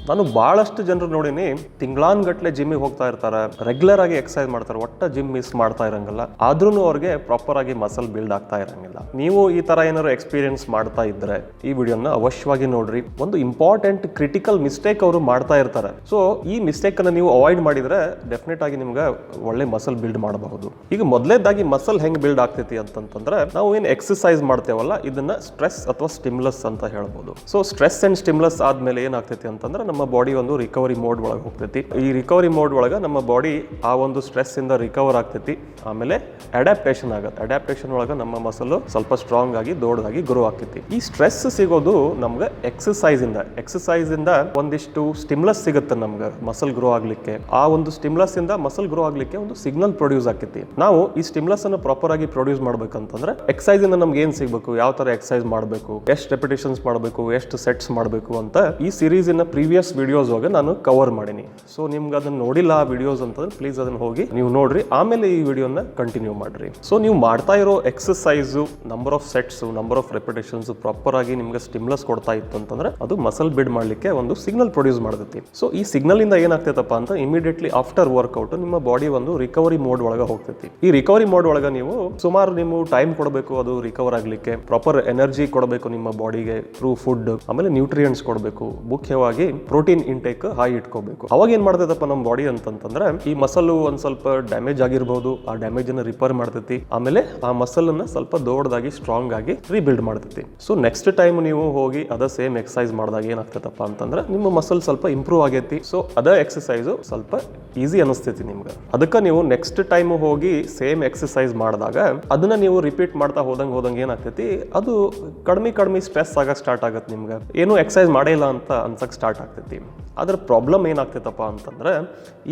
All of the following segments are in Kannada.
ನಾನು ಬಹಳಷ್ಟು ಜನರು ನೋಡಿನಿ ತಿಂಗಳಾನ್ಗಟ್ಲೆ ಜಿಮ್ಮಿಗೆ ಹೋಗ್ತಾ ಇರ್ತಾರೆ, ರೆಗ್ಯುಲರ್ ಆಗಿ ಎಕ್ಸರ್ಸೈಸ್ ಮಾಡ್ತಾರೆ, ಒಟ್ಟ ಜಿಮ್ ಮಿಸ್ ಮಾಡ್ತಾ ಇರಂಗಿಲ್ಲ, ಆದ್ರೂ ಅವ್ರಿಗೆ ಪ್ರಾಪರ್ ಆಗಿ ಮಸಲ್ ಬಿಲ್ಡ್ ಆಗ್ತಾ ಇರಂಗಿಲ್ಲ. ನೀವು ಈ ತರ ಏನಾದ್ರು ಎಕ್ಸ್ಪೀರಿಯನ್ಸ್ ಮಾಡ್ತಾ ಇದ್ರೆ ಈ ವಿಡಿಯೋನ ಅವಶ್ಯವಾಗಿ ನೋಡ್ರಿ. ಒಂದು ಇಂಪಾರ್ಟೆಂಟ್ ಕ್ರಿಟಿಕಲ್ ಮಿಸ್ಟೇಕ್ ಅವರು ಮಾಡ್ತಾ ಇರ್ತಾರೆ. ಸೊ ಈ ಮಿಸ್ಟೇಕ್ ಅನ್ನ ನೀವು ಅವಾಯ್ಡ್ ಮಾಡಿದ್ರೆ ಡೆಫಿನೆಟ್ ಆಗಿ ನಿಮ್ಗೆ ಒಳ್ಳೆ ಮಸಲ್ ಬಿಲ್ಡ್ ಮಾಡಬಹುದು. ಈಗ ಮೊದಲೇದಾಗಿ ಮಸಲ್ ಹೆಂಗ್ ಬಿಲ್ಡ್ ಆಗ್ತೈತಿ ಅಂತಂದ್ರೆ, ನಾವು ಏನ್ ಎಕ್ಸರ್ಸೈಸ್ ಮಾಡ್ತೇವಲ್ಲ ಇದನ್ನ ಸ್ಟ್ರೆಸ್ ಅಥವಾ ಸ್ಟಿಮ್ಯುಲಸ್ ಅಂತ ಹೇಳ್ಬೋದು. ಸೊ ಸ್ಟ್ರೆಸ್ ಅಂಡ್ ಸ್ಟಿಮ್ಯುಲಸ್ ಆದ್ಮೇಲೆ ಏನಾಗ್ತೈತಿ ಅಂತಂದ್ರೆ ನಮ್ಮ ಬಾಡಿ ಒಂದು ರಿಕವರಿ ಮೋಡ್ ಒಳಗೆ ಹೋಗ್ತೈತಿ. ಈ ರಿಕವರಿ ಮೋಡ್ ಒಳಗೆ ನಮ್ಮ ಬಾಡಿ ಆ ಒಂದು ಸ್ಟ್ರೆಸ್ ಇಂದ ರಿಕವರ್ ಆಗ್ತೈತಿ. ಆಮೇಲೆ ಅಡ್ಯಾಪ್ಟೇಷನ್ ಆಗುತ್ತೆ. ಅಡ್ಯಾಪ್ಟೇಷನ್ ಒಳಗೆ ನಮ್ಮ ಮಸಲ್ ಸ್ವಲ್ಪ ಸ್ಟ್ರಾಂಗ್ ಆಗಿ ದೊಡ್ಡದಾಗಿ ಗ್ರೋ ಆಗ್ತೈತಿ. ಈ ಸ್ಟ್ರೆಸ್ ಸಿಗೋದು ನಮ್ಗೆ ಎಕ್ಸರ್ಸೈಸ್ ಇಂದ ಒಂದಿಷ್ಟು ಸ್ಟಿಮ್ಯುಲಸ್ ಸಿಗುತ್ತೆ ನಮ್ಗೆ ಮಸಲ್ ಗ್ರೋ ಆಗ್ಲಿಕ್ಕೆ. ಆ ಒಂದು ಸ್ಟಿಮ್ಯುಲಸ್ ಇಂದ ಮಸಲ್ ಗ್ರೋ ಆಗ್ಲಿಕ್ಕೆ ಒಂದು ಸಿಗ್ನಲ್ ಪ್ರೊಡ್ಯೂಸ್ ಆಗ್ತೈತಿ. ನಾವು ಈ ಸ್ಟಿಮ್ಯುಲಸ್ ಅನ್ನು ಪ್ರಾಪರ್ ಆಗಿ ಪ್ರೊಡ್ಯೂಸ್ ಮಾಡ್ಬೇಕಂತಂದ್ರೆ ಎಕ್ಸರ್ಸೈಸ್ ಇಂದ ನಮ್ಗೆ ಏನ್ ಸಿಗ್ಬೇಕು, ಯಾವ ತರ ಎಕ್ಸರ್ಸೈಸ್ ಮಾಡಬೇಕು, ಎಷ್ಟು ರೆಪಿಟೇಷನ್ಸ್ ಮಾಡಬೇಕು, ಎಷ್ಟು ಸೆಟ್ಸ್ ಮಾಡಬೇಕು ಅಂತ ಈ ಸೀರೀಸ್ ಇನ್ನ ಪ್ರೀವಿಯಸ್ ವಿಡಿಯೋಸ್ ಒಳಗೆ ನಾನು ಕವರ್ ಮಾಡೀನಿ. ಸೊ ನಿಮ್ಗೆ ಅದನ್ನ ನೋಡಿಲ್ಲ ಆ ವಿಡಿಯೋಸ್ ಅಂತಂದ್ರೆ ಪ್ಲೀಸ್ ಅದನ್ನ ಹೋಗಿ ನೀವು ನೋಡ್ರಿ, ಆಮೇಲೆ ಈ ವಿಡಿಯೋನ ಕಂಟಿನ್ಯೂ ಮಾಡ್ರಿ. ಸೊ ನೀವು ಮಾಡ್ತಾ ಇರೋ exercise number of sets, number of repetitions proper ಆಗಿ ನಿಮ್ಗೆ ಸ್ಟಿಮ್ಯುಲಸ್ ಕೊಡ್ತಾ ಇತ್ತು ಅಂತಂದ್ರೆ ಅದು ಮಸಲ್ ಬಿಲ್ಡ್ ಮಾಡ್ಲಿಕ್ಕೆ ಒಂದು ಸಿಗ್ನಲ್ ಪ್ರೊಡ್ಯೂಸ್ ಮಾಡ್ತೈತಿ. ಸೊ ಈ ಸಿಗ್ನಲ್ ಇಂದ ಏನಾಗ್ತೈತಪ್ಪ ಅಂತ ಇಮಿಡಿಯೇಟ್ಲಿ ಆಫ್ಟರ್ ವರ್ಕ್ಔಟ್ ನಿಮ್ಮ ಬಾಡಿ ಒಂದು ರಿಕವರಿ ಮೋಡ್ ಒಳಗೆ ಹೋಗ್ತೈತಿ. ಈ ರಿಕವರಿ ಮೋಡ್ ಒಳಗೆ ನೀವು ಸುಮಾರು ನೀವು ಟೈಮ್ ಕೊಡಬೇಕು ಅದು ರಿಕವರ್ ಆಗ್ಲಿಕ್ಕೆ, ಪ್ರಾಪರ್ ಎನರ್ಜಿ ಕೊಡಬೇಕು ನಿಮ್ಮ ಬಾಡಿಗೆ ಥ್ರೂ ಫುಡ್, ಆಮೇಲೆ ನ್ಯೂಟ್ರಿಯೆಂಟ್ಸ್ ಕೊಡಬೇಕು, ಮುಖ್ಯವಾಗಿ ಪ್ರೋಟೀನ್ ಇಂಟೇಕ್ ಹೈ ಇಟ್ಕೋಬೇಕು. ಅವಾಗ ಏನ್ ಮಾಡ್ತೈತಪ್ಪ ನಮ್ಮ ಬಾಡಿ ಅಂತಂದ್ರೆ ಈ ಮಸಲ್ ಒಂದ್ ಸ್ವಲ್ಪ ಡ್ಯಾಮೇಜ್ ಆಗಿರ್ಬಹುದು, ಆ ಡ್ಯಾಮೇಜ್ ಅನ್ನ ರಿಪೇರ್ ಮಾಡ್ತೈತಿ. ಆಮೇಲೆ ಆ ಮಸಲ್ ಅನ್ನ ಸ್ವಲ್ಪ ದೊಡ್ಡದಾಗಿ ಸ್ಟ್ರಾಂಗ್ ಆಗಿ ರೀಬಿಲ್ಡ್ ಮಾಡ್ತೈತಿ. ಸೊ ನೆಕ್ಸ್ಟ್ ಟೈಮ್ ನೀವು ಹೋಗಿ ಅದ ಸೇಮ್ ಎಕ್ಸರ್ಸೈಸ್ ಮಾಡಿದಾಗ ಏನಾಗ್ತೈತಪ್ಪ ಅಂತಂದ್ರೆ ನಿಮ್ಮ ಮಸಲ್ ಸ್ವಲ್ಪ ಇಂಪ್ರೂವ್ ಆಗೈತಿ. ಸೊ ಅದ ಎಕ್ಸರ್ಸೈಸ್ ಸ್ವಲ್ಪ ಈಸಿ ಅನಿಸ್ತೈತಿ ನಿಮ್ಗೆ. ಅದಕ್ಕೆ ನೀವು ನೆಕ್ಸ್ಟ್ ಟೈಮ್ ಹೋಗಿ ಸೇಮ್ ಎಕ್ಸರ್ಸೈಸ್ ಮಾಡಿದಾಗ ಅದನ್ನ ನೀವು ರಿಪೀಟ್ ಮಾಡ್ತಾ ಹೋದಂಗೆ ಏನಾಗ್ತೈತಿ, ಅದು ಕಡಿಮೆ ಸ್ಟ್ರೆಸ್ ಆಗಕ್ಕೆ ಸ್ಟಾರ್ಟ್ ಆಗತ್ತೆ. ನಿಮ್ಗೆ ಏನು ಎಕ್ಸರ್ಸೈಸ್ ಮಾಡಿಲ್ಲ ಅಂತ ಅನ್ಸಕ್ ಸ್ಟಾರ್ಟ್ ಆಗ್ತೈತಿ. ಅದ್ರ ಪ್ರಾಬ್ಲಮ್ ಏನಾಗ್ತೈತಪ್ಪ ಅಂತಂದ್ರೆ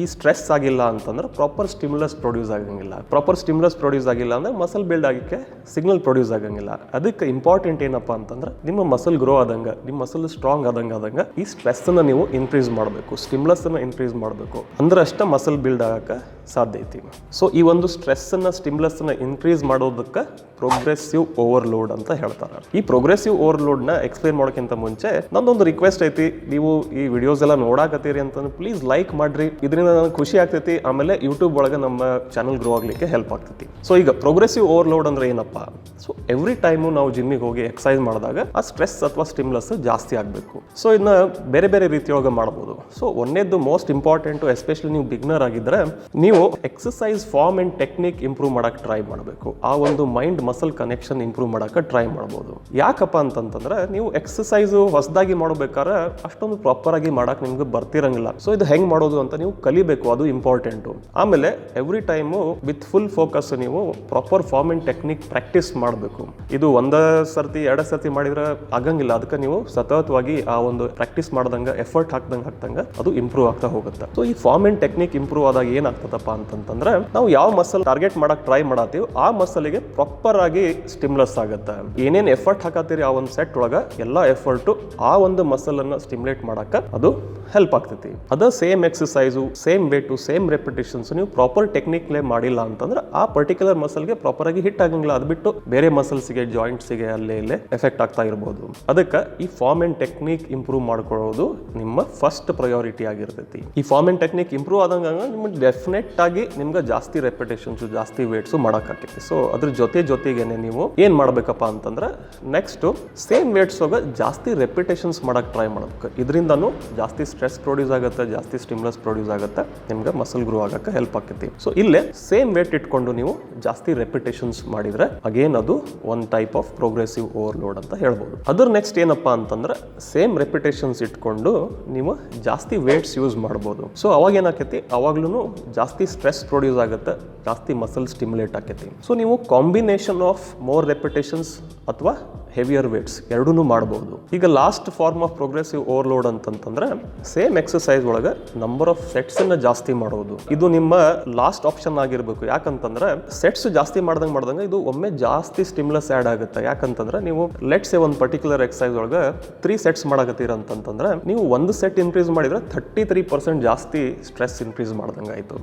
ಈ ಸ್ಟ್ರೆಸ್ ಆಗಿಲ್ಲ ಅಂತಂದ್ರೆ ಪ್ರಾಪರ್ ಸ್ಟಿಮ್ಯುಲಸ್ ಪ್ರೊಡ್ಯೂಸ್ ಆಗಂಗಿಲ್ಲ. ಪ್ರಾಪರ್ ಸ್ಟಿಮ್ಯುಲಸ್ ಪ್ರೊಡ್ಯೂಸ್ ಆಗಿಲ್ಲ ಅಂದ್ರೆ ಮಸಲ್ ಬಿಲ್ಡ್ ಆಗಕ್ಕೆ ಸಿಗ್ನಲ್ ಪ್ರೊಡ್ಯೂಸ್ ಆಗಂಗಿಲ್ಲ. ಅದಕ್ಕೆ ಇಂಪಾರ್ಟೆಂಟ್ ಏನಪ್ಪಾ ಅಂತಂದ್ರೆ ನಿಮ್ಮ ಮಸಲ್ ಗ್ರೋ ಆದಂಗ, ನಿಮ್ಮ ಮಸಲ್ ಸ್ಟ್ರಾಂಗ್ ಆದಂಗ ಈ ಸ್ಟ್ರೆಸ್ ಅನ್ನ ನೀವು ಇನ್ಕ್ರೀಸ್ ಮಾಡಬೇಕು, ಸ್ಟಿಮ್ಯುಲಸ್ ಅನ್ನ ಇನ್ಕ್ರೀಸ್ ಮಾಡಬೇಕು, ಅಂದ್ರೆ ಅಷ್ಟ ಮಸಲ್ ಬಿಲ್ಡ್ ಆಗಕ್ಕೆ ಸಾಧ್ಯ ಐತಿ. ಸೊ ಈ ಒಂದು ಸ್ಟ್ರೆಸ್ ಅನ್ನ ಸ್ಟಿಮ್ಯುಲಸ್ ಅನ್ನ ಇನ್ಕ್ರೀಸ್ ಮಾಡೋದಕ್ಕೆ ಪ್ರೋಗ್ರೆಸಿವ್ ಓವರ್ಲೋಡ್ ಅಂತ ಹೇಳ್ತಾರೆ. ಈ ಪ್ರೋಗ್ರೆಸಿವ್ ಓವರ್ಲೋಡ್ ನ ಎಕ್ಸ್ಪ್ಲೇನ್ ಮಾಡೋಕ್ಕಿಂತ ಮುಂಚೆ ನಂದೊಂದು ರಿಕ್ವೆಸ್ಟ್ ಐತಿ, ನೀವು ಈ ವಿಡಿಯೋಸ್ ಎಲ್ಲ ನೋಡಾಕತ್ತೀರಿ ಅಂತಂದ್ರೆ ಪ್ಲೀಸ್ ಲೈಕ್ ಮಾಡ್ರಿ. ಇದರಿಂದ ನನಗೆ ಖುಷಿ ಆಗ್ತೈತಿ, ಆಮೇಲೆ ಯೂಟ್ಯೂಬ್ ಒಳಗೆ ನಮ್ಮ ಚಾನಲ್ ಗ್ರೋ ಆಗ್ಲಿಕ್ಕೆ ಹೆಲ್ಪ್ ಆಗ್ತೈತಿ. ಸೊ ಈಗ ಪ್ರೋಗ್ರೆಸಿವ್ ಓವರ್ಲೋಡ್ ಅಂದ್ರೆ ಏನಪ್ಪಾ? ಸೊ ಎವ್ರಿ ಟೈಮು ನಾವು ಜಿಮ್ಮಿಗೆ ಹೋಗಿ ಎಕ್ಸರ್ಸೈಸ್ ಮಾಡಿದಾಗ ಆ ಸ್ಟ್ರೆಸ್ ಅಥವಾ ಸ್ಟಿಮ್ಯುಲಸ್ ಜಾಸ್ತಿ ಆಗಬೇಕು. ಸೊ ಇದನ್ನ ಬೇರೆ ಬೇರೆ ರೀತಿಯೊಳಗೆ ಮಾಡಬಹುದು. ಸೊ ಒಂದೇದ್ದು ಮೋಸ್ಟ್ ಇಂಪಾರ್ಟೆಂಟ್, ಎಸ್ಪೆಷಲಿ ನೀವು ಬಿಗ್ನರ್ ಆಗಿದ್ರೆ ನೀವು exercise form and technique improve ಮಾಡಕ್ಕೆ ಟ್ರೈ ಮಾಡಬೇಕು. ಆ ಒಂದು ಮೈಂಡ್ ಮಸಲ್ ಕನೆಕ್ಷನ್ ಇಂಪ್ರೂವ್ ಮಾಡಕ್ಕೆ ಟ್ರೈ ಮಾಡಬಹುದು. ಯಾಕಪ್ಪ ಅಂತಂತಂದ್ರೆ ನೀವು ಎಕ್ಸರ್ಸೈಸ್ ಹೊಸದಾಗಿ ಮಾಡಬೇಕಾದ್ರೆ ಅಷ್ಟೊಂದು ಪ್ರಾಪರ್ ಆಗಿ ಮಾಡಕ್ ನಿಮ್ಗೆ ಬರ್ತಿರಂಗಿಲ್ಲ. ಸೊ ಇದು ಹೆಂಗ್ ಮಾಡೋದು ಅಂತ ನೀವು ಕಲಿಬೇಕು, ಅದು ಇಂಪಾರ್ಟೆಂಟ್. ಆಮೇಲೆ every time with full focus ನೀವು proper form and technique practice ಮಾಡಬೇಕು. ಇದು ಒಂದ ಸರ್ತಿ ಎರಡ ಸರ್ತಿ ಮಾಡಿದ್ರೆ ಆಗಂಗಿಲ್ಲ. ಅದಕ್ಕೆ ನೀವು ಸತತವಾಗಿ ಆ ಒಂದು ಪ್ರಾಕ್ಟೀಸ್ ಮಾಡ್ದಂಗ, ಎಫರ್ಟ್ ಹಾಕ್ದಂಗ ಅದು ಇಂಪ್ರೂವ್ ಆಗ್ತಾ ಹೋಗುತ್ತೆ. ಸೊ ಈ ಫಾರ್ಮ್ ಅಂಡ್ ಟೆಕ್ನಿಕ್ ಇಂಪ್ರೂವ್ ಆದಾಗ ಏನಾಗ್ತದಪ್ಪ ಅಂತಂದ್ರೆ ನಾವು ಯಾವ ಮಸಲ್ ಟಾರ್ಗೆಟ್ ಮಾಡಕ್ ಟ್ರೈ ಮಾಡತ್ತೀವಿ ಆ ಮಸಲ್ಗೆ ಪ್ರಾಪರ್ ಆಗಿ ಸ್ಟಿಮ್ಯುಲಸ್ ಆಗುತ್ತೆ. ಏನೇನ್ ಎಫರ್ಟ್ ಹಾಕತ್ತೀರಿ ಆ ಒಂದು ಸೆಟ್ ಒಳಗ ಎಲ್ಲಾ ಎಫರ್ಟ್ ಆ ಒಂದು ಮಸಲ್ ಅನ್ನ ಸ್ಟಿಮ್ಯುಲೇಟ್ ಮಾಡಕ ಅದು ಹೆಲ್ಪ್ ಆಗ್ತೈತಿ. ಅದ same exercise, same weight, same repetitions ನೀವು ಪ್ರಾಪರ್ ಟೆಕ್ನಿಕ್ ಮಾಡಿಲ್ಲ ಅಂತಂದ್ರೆ ಆ ಪರ್ಟಿಕ್ಯುಲರ್ ಮಸಲ್ಗೆ ಪ್ರಾಪರ್ ಆಗಿ ಹಿಟ್ ಆಗಂಗಿಲ್ಲ. ಅದು ಬಿಟ್ಟು ಬೇರೆ ಮಸಲ್ಸ್ಗೆ, ಜಾಯಿಂಟ್ಸ್ಗೆ ಅಲ್ಲೇ ಎಫೆಕ್ಟ್ ಆಗ್ತಾ ಇರಬಹುದು. ಅದಕ್ಕೆ ಈ ಫಾರ್ಮ್ ಅಂಡ್ ಟೆಕ್ನಿಕ್ ಇಂಪ್ರೂವ್ ಮಾಡ್ಕೊಳ್ಳೋದು ನಿಮ್ಮ ಫಸ್ಟ್ ಪ್ರಯಾರಿಟಿ ಆಗಿರ್ತೈತಿ. ಈ ಫಾರ್ಮ್ ಅಂಡ್ ಟೆಕ್ನಿಕ್ ಇಂಪ್ರೂವ್ ಆದಂಗ ನಿಮ್ಗೆ ಡೆಫಿನೆಟ್ ಆಗಿ ನಿಮ್ಗೆ ಜಾಸ್ತಿ ರೆಪಿಟೇಷನ್ಸ್, ಜಾಸ್ತಿ ವೇಟ್ಸ್ ಮಾಡಕ್ಕಾಗೈತಿ. ಸೊ ಅದ್ರ ಜೊತೆಗೇನೆ ನೀವು ಏನ್ ಮಾಡ್ಬೇಕಪ್ಪ ಅಂತಂದ್ರೆ ನೆಕ್ಸ್ಟ್ ಸೇಮ್ ವೇಟ್ಸ್ ಹೋಗ ಜಾಸ್ತಿ ರೆಪಿಟೇಷನ್ಸ್ ಮಾಡಕ್ ಟ್ರೈ ಮಾಡ್ಬೇಕು. ಇದರಿಂದನೂ ಜಾಸ್ತಿ ಸ್ಟ್ರೆಸ್ ಪ್ರೊಡ್ಯೂಸ್ ಆಗುತ್ತೆ, ಜಾಸ್ತಿ ಸ್ಟಿಮ್ಯುಲಸ್ ಪ್ರೊಡ್ಯೂಸ್ ಆಗುತ್ತೆ, ನಿಮ್ಗೆ ಮಸಲ್ ಗ್ರೋ ಆಗಕ್ಕೆ ಹೆಲ್ಪ್ ಆಗ್ತೈತಿ. ಸೊ ಇಲ್ಲೇ ಸೇಮ್ ವೇಟ್ ಇಟ್ಕೊಂಡು ನೀವು ಜಾಸ್ತಿ ರೆಪಿಟೇಷನ್ಸ್ ಮಾಡಿದ್ರೆ ಅಗೇನ್ ಅದು one type of progressive overload ಅಂತ ಹೇಳ್ಬೋದು. ಅದ್ರ ನೆಕ್ಸ್ಟ್ ಏನಪ್ಪಾ ಅಂತಂದ್ರೆ ಸೇಮ್ ರೆಪಿಟೇಷನ್ಸ್ ಇಟ್ಕೊಂಡು ನೀವು ಜಾಸ್ತಿ ವೇಟ್ಸ್ ಯೂಸ್ ಮಾಡ್ಬೋದು. ಸೊ ಅವಾಗ ಏನಾಕೈತಿ, ಅವಾಗ್ಲೂ ಜಾಸ್ತಿ ಸ್ಟ್ರೆಸ್ ಪ್ರೊಡ್ಯೂಸ್ ಆಗುತ್ತೆ, ಜಾಸ್ತಿ ಮಸಲ್ ಸ್ಟಿಮ್ಯುಲೇಟ್ ಆಕೈತಿ. ಸೊ ನೀವು ಕಾಂಬಿನೇಷನ್ ಆಫ್ ಮೋರ್ ರೆಪಿಟೇಷನ್ಸ್ ಅಥವಾ ಹೆವಿಯರ್ ವೇಟ್ಸ್ ಎರಡೂ ಮಾಡಬಹುದು. ಈಗ last form of progressive overload ಅಂತಂತಂದ್ರೆ ಸೇಮ್ ಎಕ್ಸರ್ಸೈಸ್ ಒಳಗೆ ನಂಬರ್ ಆಫ್ ಸೆಟ್ಸ್ ಅನ್ನ ಜಾಸ್ತಿ ಮಾಡೋದು. ಇದು ನಿಮ್ಮ ಲಾಸ್ಟ್ ಆಪ್ಷನ್ ಆಗಿರ್ಬೇಕು. ಯಾಕಂತಂದ್ರೆ ಸೆಟ್ಸ್ ಜಾಸ್ತಿ ಮಾಡ್ದಂಗೆ ಇದು ಒಮ್ಮೆ ಜಾಸ್ತಿ ಸ್ಟಿಮ್ಯುಲಸ್ ಆಡ್ ಆಗುತ್ತೆ. ಯಾಕಂತಂದ್ರೆ ನೀವು ಲೆಟ್ಸ್ ಒಂದು ಪರ್ಟಿಕ್ಯುಲರ್ ಎಕ್ಸರ್ಸೈಸ್ ಒಳಗೆ 3 ಸೆಟ್ಸ್ ಮಾಡಕತ್ತೀರ ಅಂತಂತಂದ್ರೆ ನೀವು ಒಂದು ಸೆಟ್ ಇನ್ಕ್ರೀಸ್ ಮಾಡಿದ್ರೆ 33% ಜಾಸ್ತಿ ಸ್ಟ್ರೆಸ್ ಇನ್ಕ್ರೀಸ್ ಮಾಡ್ದಂಗೆ ಆಯ್ತು.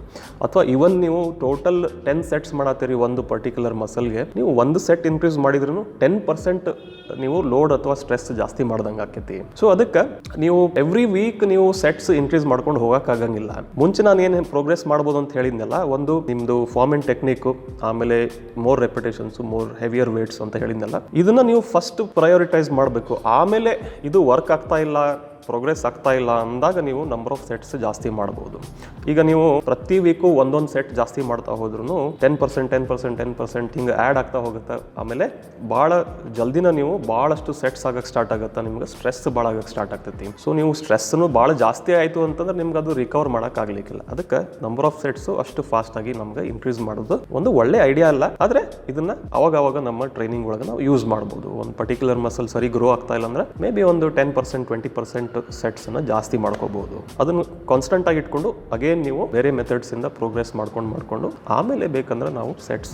ಅಥವಾ ಇವನ್ ನೀವು ಟೋಟಲ್ 10 ಸೆಟ್ಸ್ ಮಾಡತ್ತೀರಿ ಒಂದು ಪರ್ಟಿಕ್ಯುಲರ್ ಮಸಲ್ಗೆ, ನೀವು ಒಂದು ಸೆಟ್ ಇನ್ಕ್ರೀಸ್ ಮಾಡಿದ್ರು 10% ನೀವು ಲೋಡ್ ಅಥವಾ ಸ್ಟ್ರೆಸ್ ಜಾಸ್ತಿ ಮಾಡ್ದಂಗೆ ಆಕೈತಿ. ಸೊ ಅದಕ್ಕೆ ನೀವು ಎವ್ರಿ ವೀಕ್ ನೀವು ಸೆಟ್ಸ್ ಇನ್ಕ್ರೀಸ್ ಮಾಡ್ಕೊಂಡು ಹೋಗಕ್ಕಾಗಂಗಿಲ್ಲ. ಮುಂಚೆ ನಾನು ಏನು ಪ್ರೋಗ್ರೆಸ್ ಮಾಡ್ಬೋದು ಅಂತ ಹೇಳಿದ್ನಲ್ಲ, ಒಂದು ನಿಮ್ದು ಫಾರ್ಮ್ ಅಂಡ್ ಟೆಕ್ನಿಕ್, ಆಮೇಲೆ more repetitions, more heavier weights ಅಂತ ಹೇಳಿದ್ನಲ್ಲ, ಇದನ್ನ ನೀವು ಫಸ್ಟ್ ಪ್ರಯಾರಿಟೈಸ್ ಮಾಡಬೇಕು. ಆಮೇಲೆ ಇದು ವರ್ಕ್ ಆಗ್ತಾ ಇಲ್ಲ, ಪ್ರೋಗ್ರೆಸ್ ಆಗ್ತಾ ಇಲ್ಲ ಅಂದಾಗ ನೀವು ನಂಬರ್ ಆಫ್ ಸೆಟ್ಸ್ ಜಾಸ್ತಿ ಮಾಡ್ಬೋದು. ಈಗ ನೀವು ಪ್ರತಿ ವೀಕು ಒಂದೊಂದು ಸೆಟ್ ಜಾಸ್ತಿ ಮಾಡ್ತಾ ಹೋದ್ರೂ 10% ಹಿಂಗೆ ಆ್ಯಡ್ ಆಗ್ತಾ ಹೋಗುತ್ತೆ. ಆಮೇಲೆ ಭಾಳ ಜಲ್ದಿನ ನೀವು ಭಾಳಷ್ಟು ಸೆಟ್ಸ್ ಆಗಕ್ಕೆ ಸ್ಟಾರ್ಟ್ ಆಗುತ್ತೆ, ನಿಮ್ಗೆ ಸ್ಟ್ರೆಸ್ ಭಾಳ ಆಗಕ್ಕೆ ಸ್ಟಾರ್ಟ್ ಆಗ್ತೈತಿ. ಸೊ ನೀವು ಸ್ಟ್ರೆಸ್ನು ಭಾಳ ಜಾಸ್ತಿ ಆಯಿತು ಅಂತಂದ್ರೆ ನಿಮ್ಗೆ ಅದು ರಿಕವರ್ ಮಾಡೋಕ್ಕಾಗಲಿಕ್ಕಿಲ್ಲ. ಅದಕ್ಕೆ ನಂಬರ್ ಆಫ್ ಸೆಟ್ಸು ಅಷ್ಟು ಫಾಸ್ಟಾಗಿ ನಮ್ಗೆ ಇನ್ಕ್ರೀಸ್ ಮಾಡೋದು ಒಂದು ಒಳ್ಳೆ ಐಡಿಯಾ ಅಲ್ಲ. ಆದರೆ ಇದನ್ನ ಅವಾಗ ನಮ್ಮ ಟ್ರೈನಿಂಗ್ ಒಳಗೆ ನಾವು ಯೂಸ್ ಮಾಡ್ಬೋದು. ಒಂದು ಪರ್ಟಿಕ್ಯುಲರ್ ಮಸಲ್ ಸರಿ ಗ್ರೋ ಆಗ್ತಾ ಇಲ್ಲ ಅಂದ್ರೆ ಮೇ ಬಿ ಒಂದು 10% 20% ಸೆಟ್ಸ್ ಅನ್ನ ಜಾಸ್ತಿ ಮಾಡ್ಕೋಬಹುದು. ಅದನ್ನು ಕಾನ್ಸ್ಟೆಂಟ್ ಆಗಿ ಇಟ್ಕೊಂಡು ಅಗೇನ್ ನೀವು ಬೇರೆ ಮೆಥಡ್ಸ್ ಇಂದ ಪ್ರೋಗ್ರೆಸ್ ಮಾಡ್ಕೊಂಡು ಆಮೇಲೆ ಬೇಕಂದ್ರೆ ನಾವು ಸೆಟ್ಸ್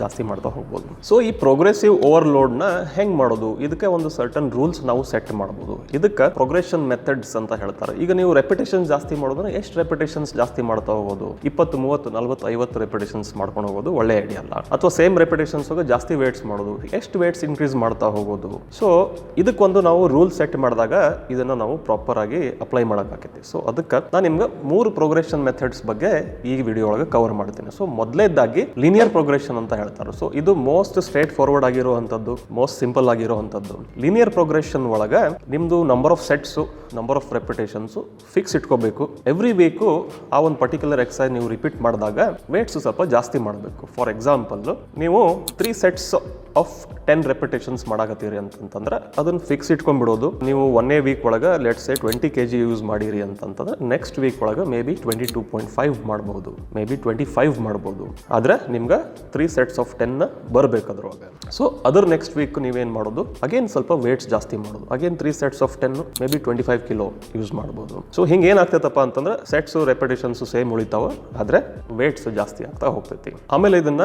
ಜಾಸ್ತಿ ಮಾಡ್ತಾ ಹೋಗ್ಬೋದು. ಸೊ ಈ ಪ್ರೋಗ್ರೆಸಿವ್ ಓವರ್ಲೋಡ್ ನ ಹೆಂಗ್ ಮಾಡೋದು, ಇದಕ್ಕೆ ಒಂದು ಸರ್ಟನ್ ರೂಲ್ಸ್ ನಾವು ಸೆಟ್ ಮಾಡಬಹುದು. ಇದಕ್ಕೆ ಪ್ರೋಗ್ರೆಷನ್ ಮೆಥಡ್ಸ್ ಅಂತ ಹೇಳ್ತಾರೆ. ಈಗ ನೀವು ರೆಪಿಟೇಷನ್ಸ್ ಜಾಸ್ತಿ ಮಾಡೋದ್ರೆ ಎಷ್ಟು ರೆಪಿಟೇಷನ್ಸ್ ಜಾಸ್ತಿ ಮಾಡ್ತಾ ಹೋಗೋದು, 20, 30, 40, 50 ರೆಪಿಟೇಷನ್ಸ್ ಮಾಡ್ಕೊಂಡು ಹೋಗೋದು ಒಳ್ಳೆ ಐಡಿಯಾ ಅಲ್ಲ. ಅಥವಾ ಸೇಮ್ ರೆಪಿಟೇಷನ್ಸ್ ಜಾಸ್ತಿ ವೇಟ್ಸ್ ಮಾಡೋದು, ಎಷ್ಟು ವೇಟ್ಸ್ ಇನ್ಕ್ರೀಸ್ ಮಾಡ್ತಾ ಹೋಗೋದು. ಸೊ ಇದಕ್ಕೊಂದು ನಾವು ರೂಲ್ ಸೆಟ್ ಮಾಡಿದಾಗ ಇದನ್ನ ನಾವು ಪ್ರಾಪರ್ ಆಗಿ ಅಪ್ಲೈ ಮಾಡೋಕ್ಕಾಗೈತಿ. ಸೊ ಅದಕ್ಕೆ ನಾನು ನಿಮ್ಗೆ 3 ಪ್ರೋಗ್ರೆಷನ್ ಮೆಥಡ್ಸ್ ಬಗ್ಗೆ ಈ ವಿಡಿಯೋ ಒಳಗೆ ಕವರ್ ಮಾಡ್ತೀನಿ. ಸೊ ಮೊದಲೇದಾಗಿ ಲೀನಿಯರ್ ಪ್ರೋಗ್ರೆಷನ್ ಅಂತ ಹೇಳ್ತಾರೆ. ಸೊ ಇದು ಮೋಸ್ಟ್ ಸ್ಟ್ರೇಟ್ ಫಾರ್ವರ್ಡ್ ಆಗಿರುವಂಥದ್ದು, ಮೋಸ್ಟ್ ಸಿಂಪಲ್ ಆಗಿರುವಂಥದ್ದು. ಲೀನಿಯರ್ ಪ್ರೋಗ್ರೆಷನ್ ಒಳಗೆ ನಿಮ್ದು number of sets, number of repetitions fix ಇಟ್ಕೋಬೇಕು. ಎವ್ರಿ ವೀಕು ಆ ಒಂದು ಪರ್ಟಿಕ್ಯುಲರ್ ಎಕ್ಸರ್ಸೈಸ್ ನೀವು ರಿಪೀಟ್ ಮಾಡಿದಾಗ ವೇಟ್ಸ್ ಸ್ವಲ್ಪ ಜಾಸ್ತಿ ಮಾಡಬೇಕು. ಫಾರ್ ಎಕ್ಸಾಂಪಲ್ ನೀವು 3 ಸೆಟ್ಸ್ ಆಫ್ 10 ರೆಪಿಟೇಷನ್ಸ್ ಮಾಡಾಕತ್ತೀರಿ ಅಂತಂದ್ರೆ ಅದನ್ನ ಫಿಕ್ಸ್ ಇಟ್ಕೊಂಡ್ಬಿಡೋದು. ನೀವು 1ನೇ ವೀಕ್ ಒಳಗೆ ಲೆಟ್ಸ್ ಸೇ 20 kg ಯೂಸ್ ಮಾಡಿರಿ ಅಂತಂತಂದ್ರೆ ನೆಕ್ಸ್ಟ್ ವೀಕ್ ಒಳಗೆ ಮೇ ಬಿ 22.5 ಮಾಡ್ಬೋದು, ಮೇ ಬಿ 25 ಮಾಡ್ಬೋದು. ಆದ್ರೆ ನಿಮ್ಗೆ 3 ಸೆಟ್ಸ್ ಆಫ್ 10 ಬರಬೇಕಾದ್ರೊಳಗೆ. ಸೊ ಅದರ ನೆಕ್ಸ್ಟ್ ವೀಕ್ ನೀವೇನು ಮಾಡೋದು, ಅಗೇನ್ ಸ್ವಲ್ಪ ವೇಟ್ಸ್ ಜಾಸ್ತಿ ಮಾಡೋದು. Again 3 sets of 10 may be 25 kilo use ಮಾಡ್ಬೋದು. ಸೊ ಹಿಂಗೆ ಏನಾಗ್ತೈತಪ್ಪ ಅಂತಂದ್ರೆ ಸೆಟ್ಸ್ ರೆಪಿಟೇಷನ್ಸ್ ಸೇಮ್ ಉಳಿತಾವ, ಆದ್ರೆ ವೇಟ್ಸ್ ಜಾಸ್ತಿ ಆಗ್ತಾ ಹೋಗ್ತೈತಿ. ಆಮೇಲೆ ಇದನ್ನ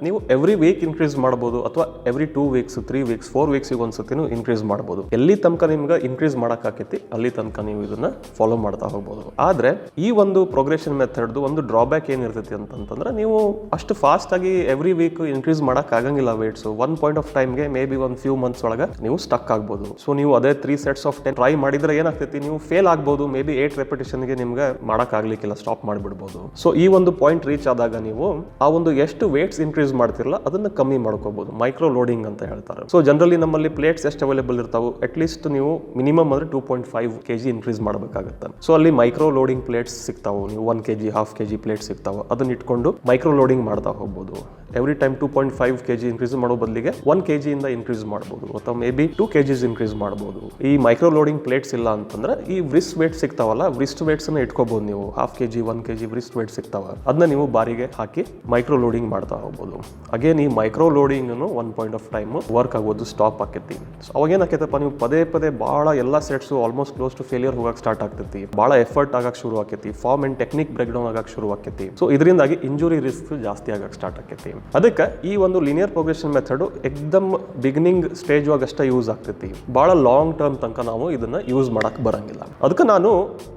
ನೀವು ಎವ್ರಿ ವೀಕ್ ಇನ್ಕ್ರೀಸ್ ಮಾಡ್ಬೋದು, ಅಥವಾ ಎವ್ರಿ 2 ವೀಕ್ಸ್, 3 ವೀಕ್ಸ್, 4 ವೀಕ್ಸ್ ಒಂದ್ಸತಿನೂ ಇನ್ಕ್ರೀಸ್ ಮಾಡ್ಬೋದು. ಎಲ್ಲಿ ತನಕ ನಿಮ್ಗೆ ಇನ್ಕ್ರೀಸ್ ಮಾಡಕ್ ಆಕೈತಿ ಅಲ್ಲಿ ತನಕ ನೀವು ಇದನ್ನ ಫಾಲೋ ಮಾಡ್ತಾ ಹೋಗ್ಬೋದು. ಆದ್ರೆ ಈ ಒಂದು ಪ್ರೋಗ್ರೆಷನ್ ಮೆಥಡ್ ಒಂದು ಡ್ರಾಬ್ಯಾಕ್ ಏನಿರ್ತೈತಿ ಅಂತಂದ್ರೆ ನೀವು ಅಷ್ಟು ಫಾಸ್ಟ್ ಆಗಿ ಎವ್ರಿ ವೀಕ್ ಇನ್ಕ್ರೀಸ್ ಮಾಡಕ್ ಆಗಂಗಿಲ್ಲ ವೇಟ್ಸ್. ಒನ್ ಪಾಯಿಂಟ್ ಆಫ್ ಟೈಮ್ಗೆ ಮೇ ಬಿ ಒಂದು ಫ್ಯೂ ಮಂತ್ಸ್ ಒಳಗೆ ನೀವು ಸ್ಟಕ್ ಆಗ್ಬೋದು. ಸೊ ನೀವು ಅದೇ 3 ಸೆಟ್ಸ್ ಆಫ್ 10 ಟ್ರೈ ಮಾಡಿದ್ರೆ ಏನಾಗ್ತೈತಿ, ನೀವು ಫೇಲ್ ಆಗ್ಬೋದು. ಮೇ ಬಿ 8 ರೆಪಿಟೇಷನ್ಗೆ ನಿಮ್ಗೆ ಮಾಡಕ್ ಆಗ್ಲಿಕ್ಕಿಲ್ಲ, ಸ್ಟಾಪ್ ಮಾಡಿಬಿಡ್ಬೋದು. ಸೊ ಈ ಒಂದು ಪಾಯಿಂಟ್ ರೀಚ್ ಆದಾಗ ನೀವು ಆ ಒಂದು ಎಷ್ಟು ವೇಟ್ಸ್ ಇನ್ಕ್ರೀಸ್ ಮಾಡ್ತಿರಲ್ಲ ಅದನ್ನ ಕಮ್ಮಿ ಮಾಡ್ಕೋಬಹುದು. ಮೈಕ್ರೋ ಲೋಡಿಂಗ್ ಅಂತ ಹೇಳ್ತಾರೆ. ಸೊ ಜನರಲಿ ನಮ್ಮಲ್ಲಿ ಪ್ಲೇಟ್ಸ್ ಎಷ್ಟು ಅವೈಲೇಬಲ್ ಇರ್ತಾವೆ, ಅಟ್ ಲೀಸ್ಟ್ ನೀವು ಮಿನಿಮಮ್ ಅಂದ್ರೆ 2.5 kg ಇನ್ಕ್ರೀಸ್ ಮಾಡಬೇಕಾಗುತ್ತೆ. ಸೊ ಅಲ್ಲಿ ಮೈಕ್ರೋ ಲೋಡಿಂಗ್ ಪ್ಲೇಟ್ಸ್ ಸಿಗ್ತಾವೆ. ನೀವು 1 kg, ಹಾಫ್ kg ಪ್ಲೇಟ್ಸ್ ಸಿಗ್ತಾವೆ. ಅದನ್ನ ಇಟ್ಕೊಂಡು ಮೈಕ್ರೋ ಲೋಡಿಂಗ್ ಮಾಡ್ತಾ ಹೋಗ್ಬೋದು. ಎವ್ರಿ ಟೈಮ್ 2.5 kg ಇನ್ಕ್ರೀಸ್ ಮಾಡೋ ಬದಲಿಗೆ 1 kg ಇಂದ ಇನ್ಕ್ರೀಸ್ ಮಾಡ್ಬೋದು, ಅಥವಾ ಮೇ ಬಿ 2 kg ಇನ್ಕ್ರೀಸ್ ಮಾಡ್ಬೋದು. ಈ ಮೈಕ್ರೋ ಲೋಡಿಂಗ್ ಪ್ಲೇಟ್ಸ್ ಇಲ್ಲ ಅಂತಂದ್ರೆ ಈ ವ್ರಿಸ್ಟ್ ವೇಟ್ ಸಿಗ್ತಾವಲ್ಲ, ವ್ರಿಸ್ಟ್ ವೇಟ್ಸ್ ಅನ್ನ ಇಟ್ಕೋಬಹುದು. ನೀವು half kg, 1 kg wrist weight ಸಿಗ್ತಾವ, ಅದನ್ನ ನೀವು ಬಾರಿಗೆ ಹಾಕಿ ಮೈಕ್ರೋ ಲೋಡಿಂಗ್ ಮಾಡ್ತಾ ಹೋಗ್ಬೋದು. ಅಗೇನ್ ಈ micro loading one point of time work ಆಗೋದು ಸ್ಟಾಪ್ ಆಕೈತಿ. ಸೊ ಅವಾಗ ಏನಾಕೈತಪ್ಪ, ನೀವು ಪದೇ ಭಾಳ ಎಲ್ಲ sets almost close to failure ಹೋಗಕ್ಕೆ ಸ್ಟಾರ್ಟ್ ಆಗ್ತೈತಿ. ಭಾಳ ಎಫರ್ಟ್ ಆಗಕ್ಕೆ ಶುರು ಆಕೈತಿ, form and technique break down ಆಗಕ್ಕೆ ಶುರು ಆಕೈತಿ. ಸೊ ಇದರಿಂದಾಗಿ ಇಂಜುರಿ ರಿಸ್ಕ್ ಜಾಸ್ತಿ ಆಗಕ್ಕೆ ಸ್ಟಾರ್ಟ್ ಆಕೈತಿ. ಅದಕ್ಕೆ ಈ ಒಂದು ಲೀನಿಯರ್ ಪ್ರೋಗ್ರೆಷನ್ ಮೆಥಡ್ ಎಕ್ದಮ್ ಬಿಗಿನಿಂಗ್ ಸ್ಟೇಜ್ ಅಷ್ಟೇ ಯೂಸ್ ಆಗ್ತೈತಿ. ಭಾಳ ಲಾಂಗ್ ಟರ್ಮ್ ತನಕ ನಾವು ಇದನ್ನ ಯೂಸ್ ಮಾಡಕ್ ಬರಂಗಿಲ್ಲ. ಅದಕ್ಕೆ ನಾನು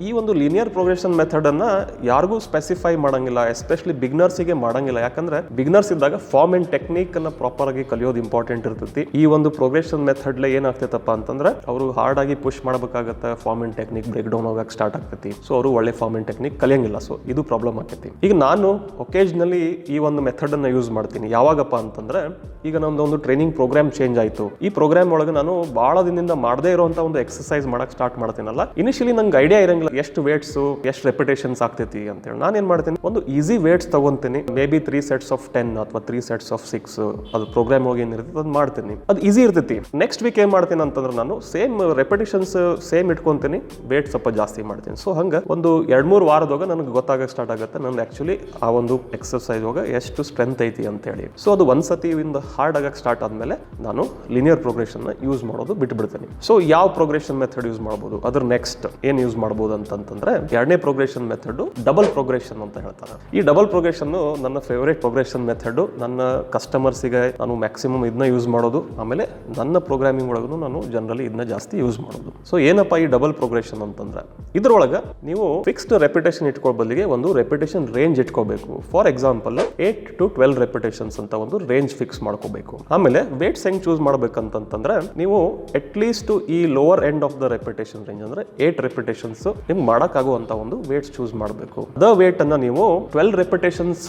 ಈ ಒಂದು ಲೀನಿಯರ್ ಪ್ರೋಗ್ರೆಷನ್ ಮೆಥಡ್ ಅನ್ನ ಯಾರಿಗೂ ಸ್ಪೆಸಿಫೈ ಮಾಡಂಗಿಲ್ಲ, ಎಸ್ಪೆಷಲಿ ಬಿಗ್ನರ್ಸ್ಗೆ ಮಾಡಂಗಿಲ್ಲ. ಯಾಕಂದ್ರೆ ಬಿಗ್ನರ್ಸ್ ಇದ್ದಾಗ ಫಾರ್ಮ್ ಅಂಡ್ ಟೆಕ್ನಿಕ್ ಅನ್ನ ಪ್ರಾಪರ್ ಆಗಿ ಕಲಿಯೋದು ಇಂಪಾರ್ಟೆಂಟ್ ಇರ್ತೈತಿ. ಈ ಒಂದು ಪ್ರೋಗ್ರೆಷನ್ ಮೆಥಡ್ ಏನಾಗ್ತೈತಪ್ಪ ಅಂತಂದ್ರೆ ಅವರು ಹಾರ್ಡ್ ಆಗಿ ಪುಷ್ ಮಾಡಬೇಕಾಗತ್ತೆ, form and technique break down ಆಗಕ್ಕೆ ಸ್ಟಾರ್ಟ್ ಆಗ್ತೈತಿ. ಸೊ ಅವರು ಒಳ್ಳೆ ಫಾರ್ಮ್ ಅಂಡ್ ಟೆಕ್ನಿಕ್ ಕಲಿಯಂಗಿಲ್ಲ. ಸೊ ಇದು ಪ್ರಾಬ್ಲಮ್ ಆಗ್ತೈತಿ. ಈಗ ನಾನು ಒಕೇಜನಲಿ ಈ ಒಂದು ಮೆಥಡ್ ಅನ್ನ ಯೂಸ್ ಮಾಡ್ತೀನಿ. ಯಾವಾಗಪ್ಪ ಅಂತಂದ್ರೆ ಈಗ ನಮ್ದೊಂದು ಟ್ರೈನಿಂಗ್ ಪ್ರೋಗ್ರಾಮ್ ಚೇಂಜ್ ಆಯ್ತು. ಈ ಪ್ರೋಗ್ರಾಮ್ ಒಳಗೆ ನಾನು ಬಹಳ ದಿನದಿಂದ ಮಾಡದೇ ಇರುವಂತ ಒಂದು ಎಕ್ಸರ್ಸೈಸ್ ಮಾಡಕ್ ಸ್ಟಾರ್ಟ್ ಮಾಡ್ತೀನಲ್ಲ, ಇನಿಷಿಯಲಿ ನಂಗೆ ಐಡಿಯಾ ಇರಂಗಿಲ್ಲ ಎಷ್ಟು ವೇಟ್ಸ್, ಎಷ್ಟು ರೆಪಿಟೇಷನ್ಸ್ ಆಗ್ತೈತಿ ಅಂತ ಹೇಳಿ. ನಾನು ಏನ್ ಮಾಡ್ತೀನಿ, ಒಂದು ಈಸಿ ವೇಟ್ಸ್ ತಗೊಂತೀನಿ. ಮೇ ಬಿ 3 ಸೆಟ್ಸ್ ಆಫ್ 10 ಅಥವಾ 3 ಸೆಟ್ಸ್ ಆಫ್ 6 ಅದು ಪ್ರೋಗ್ರಾಮ್ ಹೋಗಿ ಏನಿರ್ತೈತೆ ಅದು ಮಾಡ್ತೀನಿ. ಅದು ಈಸಿ ಇರ್ತೈತಿ. ನೆಕ್ಸ್ಟ್ ವೀಕ್ ಏನ್ ಮಾಡ್ತೀನಿ ಅಂತಂದ್ರೆ ನಾನು ಸೇಮ್ ರೆಪಿಟೇಷನ್ಸ್ ಸೇಮ್ ಇಟ್ಕೊಂತೀನಿ, ವೇಟ್ ಸ್ವಲ್ಪ ಜಾಸ್ತಿ ಮಾಡ್ತೀನಿ. ಸೊ ಹಂಗ ಒಂದು 2-3 ವಾರದಾಗ ನನಗೆ ಗೊತ್ತಾಗಕ್ಕೆ ಸ್ಟಾರ್ಟ್ ಆಗುತ್ತೆ ನಾನು ಆಕ್ಚುಲಿ ಆ ಒಂದು ಎಕ್ಸರ್ಸೈಸ್ ಹೋಗ ಎಷ್ಟು ಸ್ಟ್ರೆಂತ್ ಐತಿ ಅಂತ ಹೇಳಿ. ಸೊ ಅದು ಒಂದ್ಸತಿ ಹಾರ್ಡ್ ಆಗಕ್ಕೆ ಸ್ಟಾರ್ಟ್ ಆದ್ಮೇಲೆ ನಾನು ಲೀನಿಯರ್ ಪ್ರೋಗ್ರೆಷನ್ ಯೂಸ್ ಮಾಡೋದು ಬಿಟ್ಬಿಡ್ತೀನಿ. ಸೊ ಯಾವ ಪ್ರೋಗ್ರೆಷನ್ ಮೆಥಡ್ ಯೂಸ್ ಮಾಡಬಹುದು, ಅದ್ರ ನೆಕ್ಸ್ಟ್ ಏನ್ ಯೂಸ್ ಮಾಡಬಹುದು ಅಂತಂದ್ರೆ 2ನೇ ಪ್ರೋಗ್ರೆಷನ್ ಮೆಥಡ್ ಡಬಲ್ ಪ್ರೋಗ್ರೆಷನ್ ಅಂತ ಹೇಳ್ತಾರೆ. ಈ ಡಬಲ್ ಪ್ರೋಗ್ರೆಷನ್ ನನ್ನ ಫೇವರೇಟ್ ಪ್ರೋಗ್ರೆಷನ್ ಮೆಥಡ್. ನನ್ನ ಕಸ್ಟಮರ್ಸ್ಗೆ ನಾನು ಮ್ಯಾಕ್ಸಿಮಮ್ ಇದನ್ನ ಯೂಸ್ ಮಾಡೋದು. ಆಮೇಲೆ ನನ್ನ ಪ್ರೋಗ್ರಾಮಿಂಗ್ ಒಳಗೂ ನಾನು ಜನರಲಿ ಇದನ್ನ ಜಾಸ್ತಿ ಯೂಸ್ ಮಾಡೋದು. ಸೊ ಏನಪ್ಪ ಈ ಡಬಲ್ ಪ್ರೋಗ್ರೆಷನ್ ಅಂತಂದ್ರೆ, ಇದ್ರೊಳಗೆ ನೀವು ಫಿಕ್ಸ್ಡ್ ರೆಪಿಟೇಷನ್ ಇಟ್ಕೊಳ್ಳೋ ಬದಲಿಗೆ ಒಂದು ರೆಪಿಟೇಷನ್ ರೇಂಜ್ ಇಟ್ಕೋಬೇಕು. ಫಾರ್ ಎಕ್ಸಾಂಪಲ್ 8 to 12 ರೆಪಿಟೇಷನ್ಸ್ ಅಂತ ಒಂದು ರೇಂಜ್ ಫಿಕ್ಸ್ ಮಾಡ್ಕೋಬೇಕು. ಆಮೇಲೆ ವೇಟ್ಸ್ ಹೆಂಗ್ ಚೂಸ್ ಮಾಡ್ಬೇಕಂತಂದ್ರೆ ನೀವು ಅಟ್ ಲೀಸ್ಟ್ ಈ lower end of the repetition range ಅಂದ್ರೆ 8 ರೆಪಿಟೇಷನ್ಸ್ ನಿಮ್ಗೆ ಮಾಡಕ್ಕಾಗುವಂತ ಒಂದು ವೇಟ್ಸ್ ಚೂಸ್ ಮಾಡಬೇಕು. ದ ವೇಟ್ ಅನ್ನ ನೀವು 12 ರೆಪಿಟೇಷನ್ಸ್